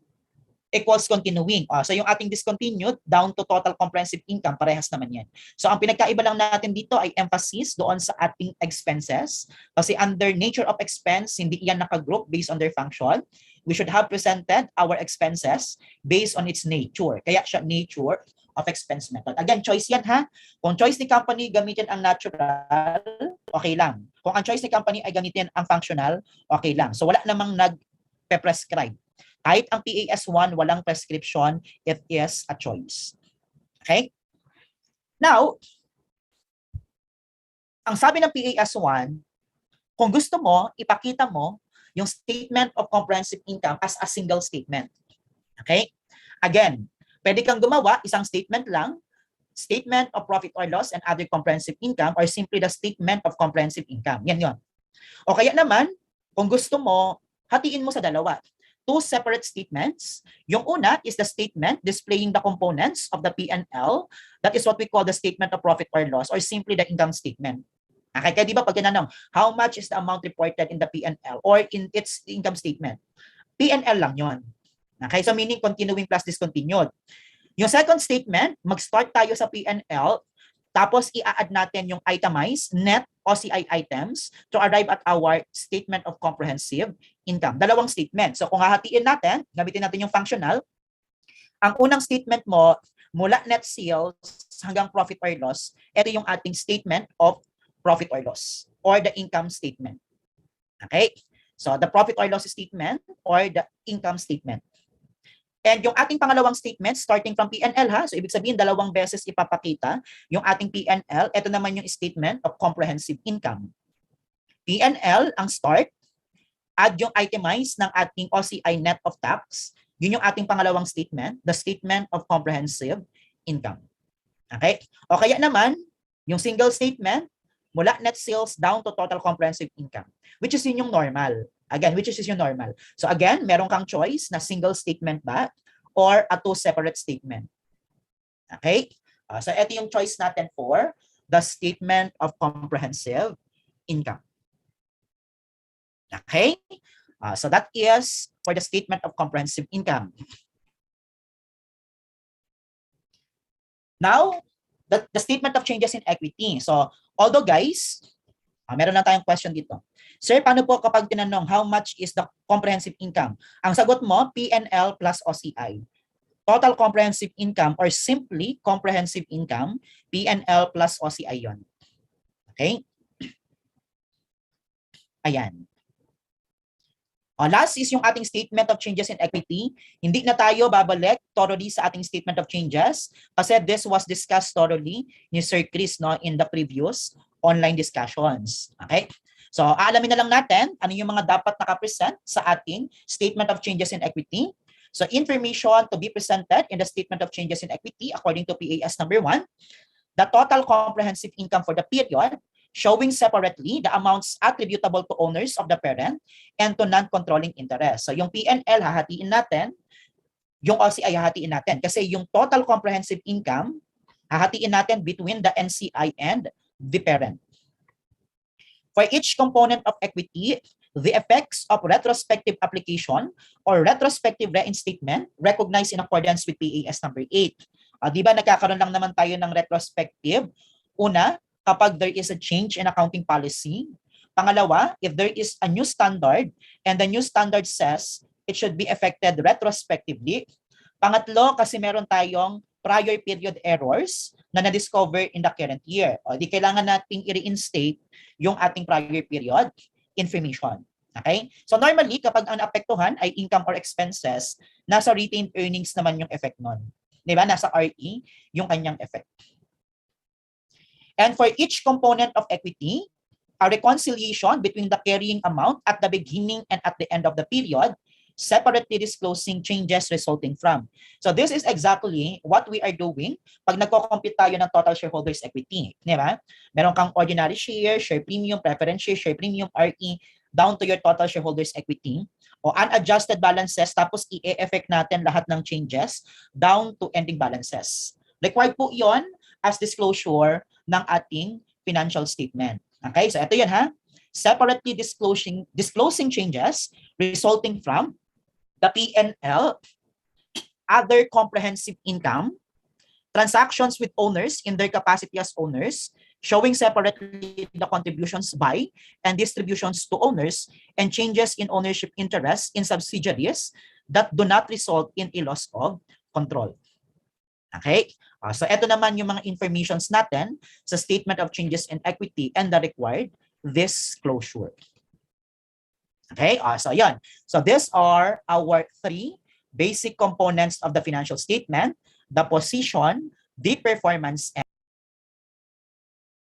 equals continuing. So yung ating discontinued down to total comprehensive income, parehas naman yan. So ang pinagkaiba lang natin dito ay emphasis doon sa ating expenses. Kasi under nature of expense, hindi yan nakagroup based on their function. We should have presented our expenses based on its nature. Kaya siya nature of expense method. Again, choice yan ha. Kung choice ni company gamitin ang natural, okay lang. Kung ang choice ni company ay gamitin ang functional, okay lang. So wala namang nag-prescribe. Kahit ang PAS1, walang prescription, it is a choice. Okay? Now, ang sabi ng PAS1, kung gusto mo, ipakita mo yung statement of comprehensive income as a single statement. Okay? Again, pwede kang gumawa isang statement lang, statement of profit or loss and other comprehensive income, or simply the statement of comprehensive income. Yan yon. O kaya naman, kung gusto mo, hatiin mo sa dalawa. Two separate statements. Yung una is the statement displaying the components of the P&L. That is what we call the statement of profit or loss, or simply the income statement. Okay, kaya di ba pag tinanong, how much is the amount reported in the P&L or in its income statement? P&L lang yon. Okay, so meaning continuing plus discontinued. Yung second statement, mag-start tayo sa P&L, tapos i-add natin yung itemized net OCI items to arrive at our statement of comprehensive income. Dalawang statement. So kung hahatiin natin, gamitin natin yung functional, ang unang statement mo, mula net sales hanggang profit or loss, ito yung ating statement of profit or loss or the income statement. Okay? So the profit or loss statement or the income statement. And yung ating pangalawang statement, starting from P&L ha, so ibig sabihin dalawang beses ipapakita yung ating P&L, ito naman yung statement of comprehensive income. P&L ang start, add yung itemize ng ating OCI net of tax, yun yung ating pangalawang statement, the statement of comprehensive income. Okay? O kaya naman, yung single statement, mula net sales down to total comprehensive income, which is yun yung normal. Again, which is yung normal. So again, meron kang choice na single statement ba or a two separate statement. Okay? So ito yung choice natin for the statement of comprehensive income. Okay? So that is for the statement of comprehensive income. Now, the statement of changes in equity. So although guys, meron na tayong question dito. Sir, paano po kapag tinanong how much is the comprehensive income? Ang sagot mo, P&L plus OCI. Total comprehensive income or simply comprehensive income, P&L plus OCI yon. Okay? Ayan. Last is yung ating statement of changes in equity. Hindi na tayo babalik thoroughly sa ating statement of changes kasi this was discussed thoroughly ni Sir Chris no, in the previous online discussions. Okay? So, aalamin na lang natin ano yung mga dapat nakapresent sa ating statement of changes in equity. So, information to be presented in the statement of changes in equity according to PAS number 1, the total comprehensive income for the period, showing separately the amounts attributable to owners of the parent and to non-controlling interest. So, yung P&L hahatiin natin, yung OCI hahatiin natin kasi yung total comprehensive income hahatiin natin between the NCI and the parent. For each component of equity, the effects of retrospective application or retrospective reinstatement recognized in accordance with PAS number 8. Di ba nagkakaroon lang naman tayo ng retrospective? Una, kapag there is a change in accounting policy. Pangalawa, if there is a new standard and the new standard says it should be affected retrospectively. Pangatlo, kasi meron tayong prior period errors na na-discover in the current year. O di kailangan nating i-reinstate yung ating prior period. information. Okay? So normally, kapag ang naapektuhan ay income or expenses, nasa retained earnings naman yung effect nun. Di ba? Nasa RE yung kanyang effect. And for each component of equity, a reconciliation between the carrying amount at the beginning and at the end of the period, separately disclosing changes resulting from. So this is exactly what we are doing pag nagko-compute tayo ng total shareholders equity. Di ba? Meron kang ordinary share, share premium, preference share premium, RE, down to your total shareholders equity o unadjusted balances, tapos i-effect natin lahat ng changes down to ending balances. Required po yon as disclosure ng ating financial statement. Okay, so ito yan ha. Separately disclosing changes resulting from the P&L, other comprehensive income, transactions with owners in their capacity as owners, showing separately the contributions by and distributions to owners, and changes in ownership interests in subsidiaries that do not result in a loss of control. Okay? So ito naman yung mga informations natin sa statement of changes in equity and the required disclosure. Okay? So yan. So these are our 3 basic components of the financial statement: the position, the performance,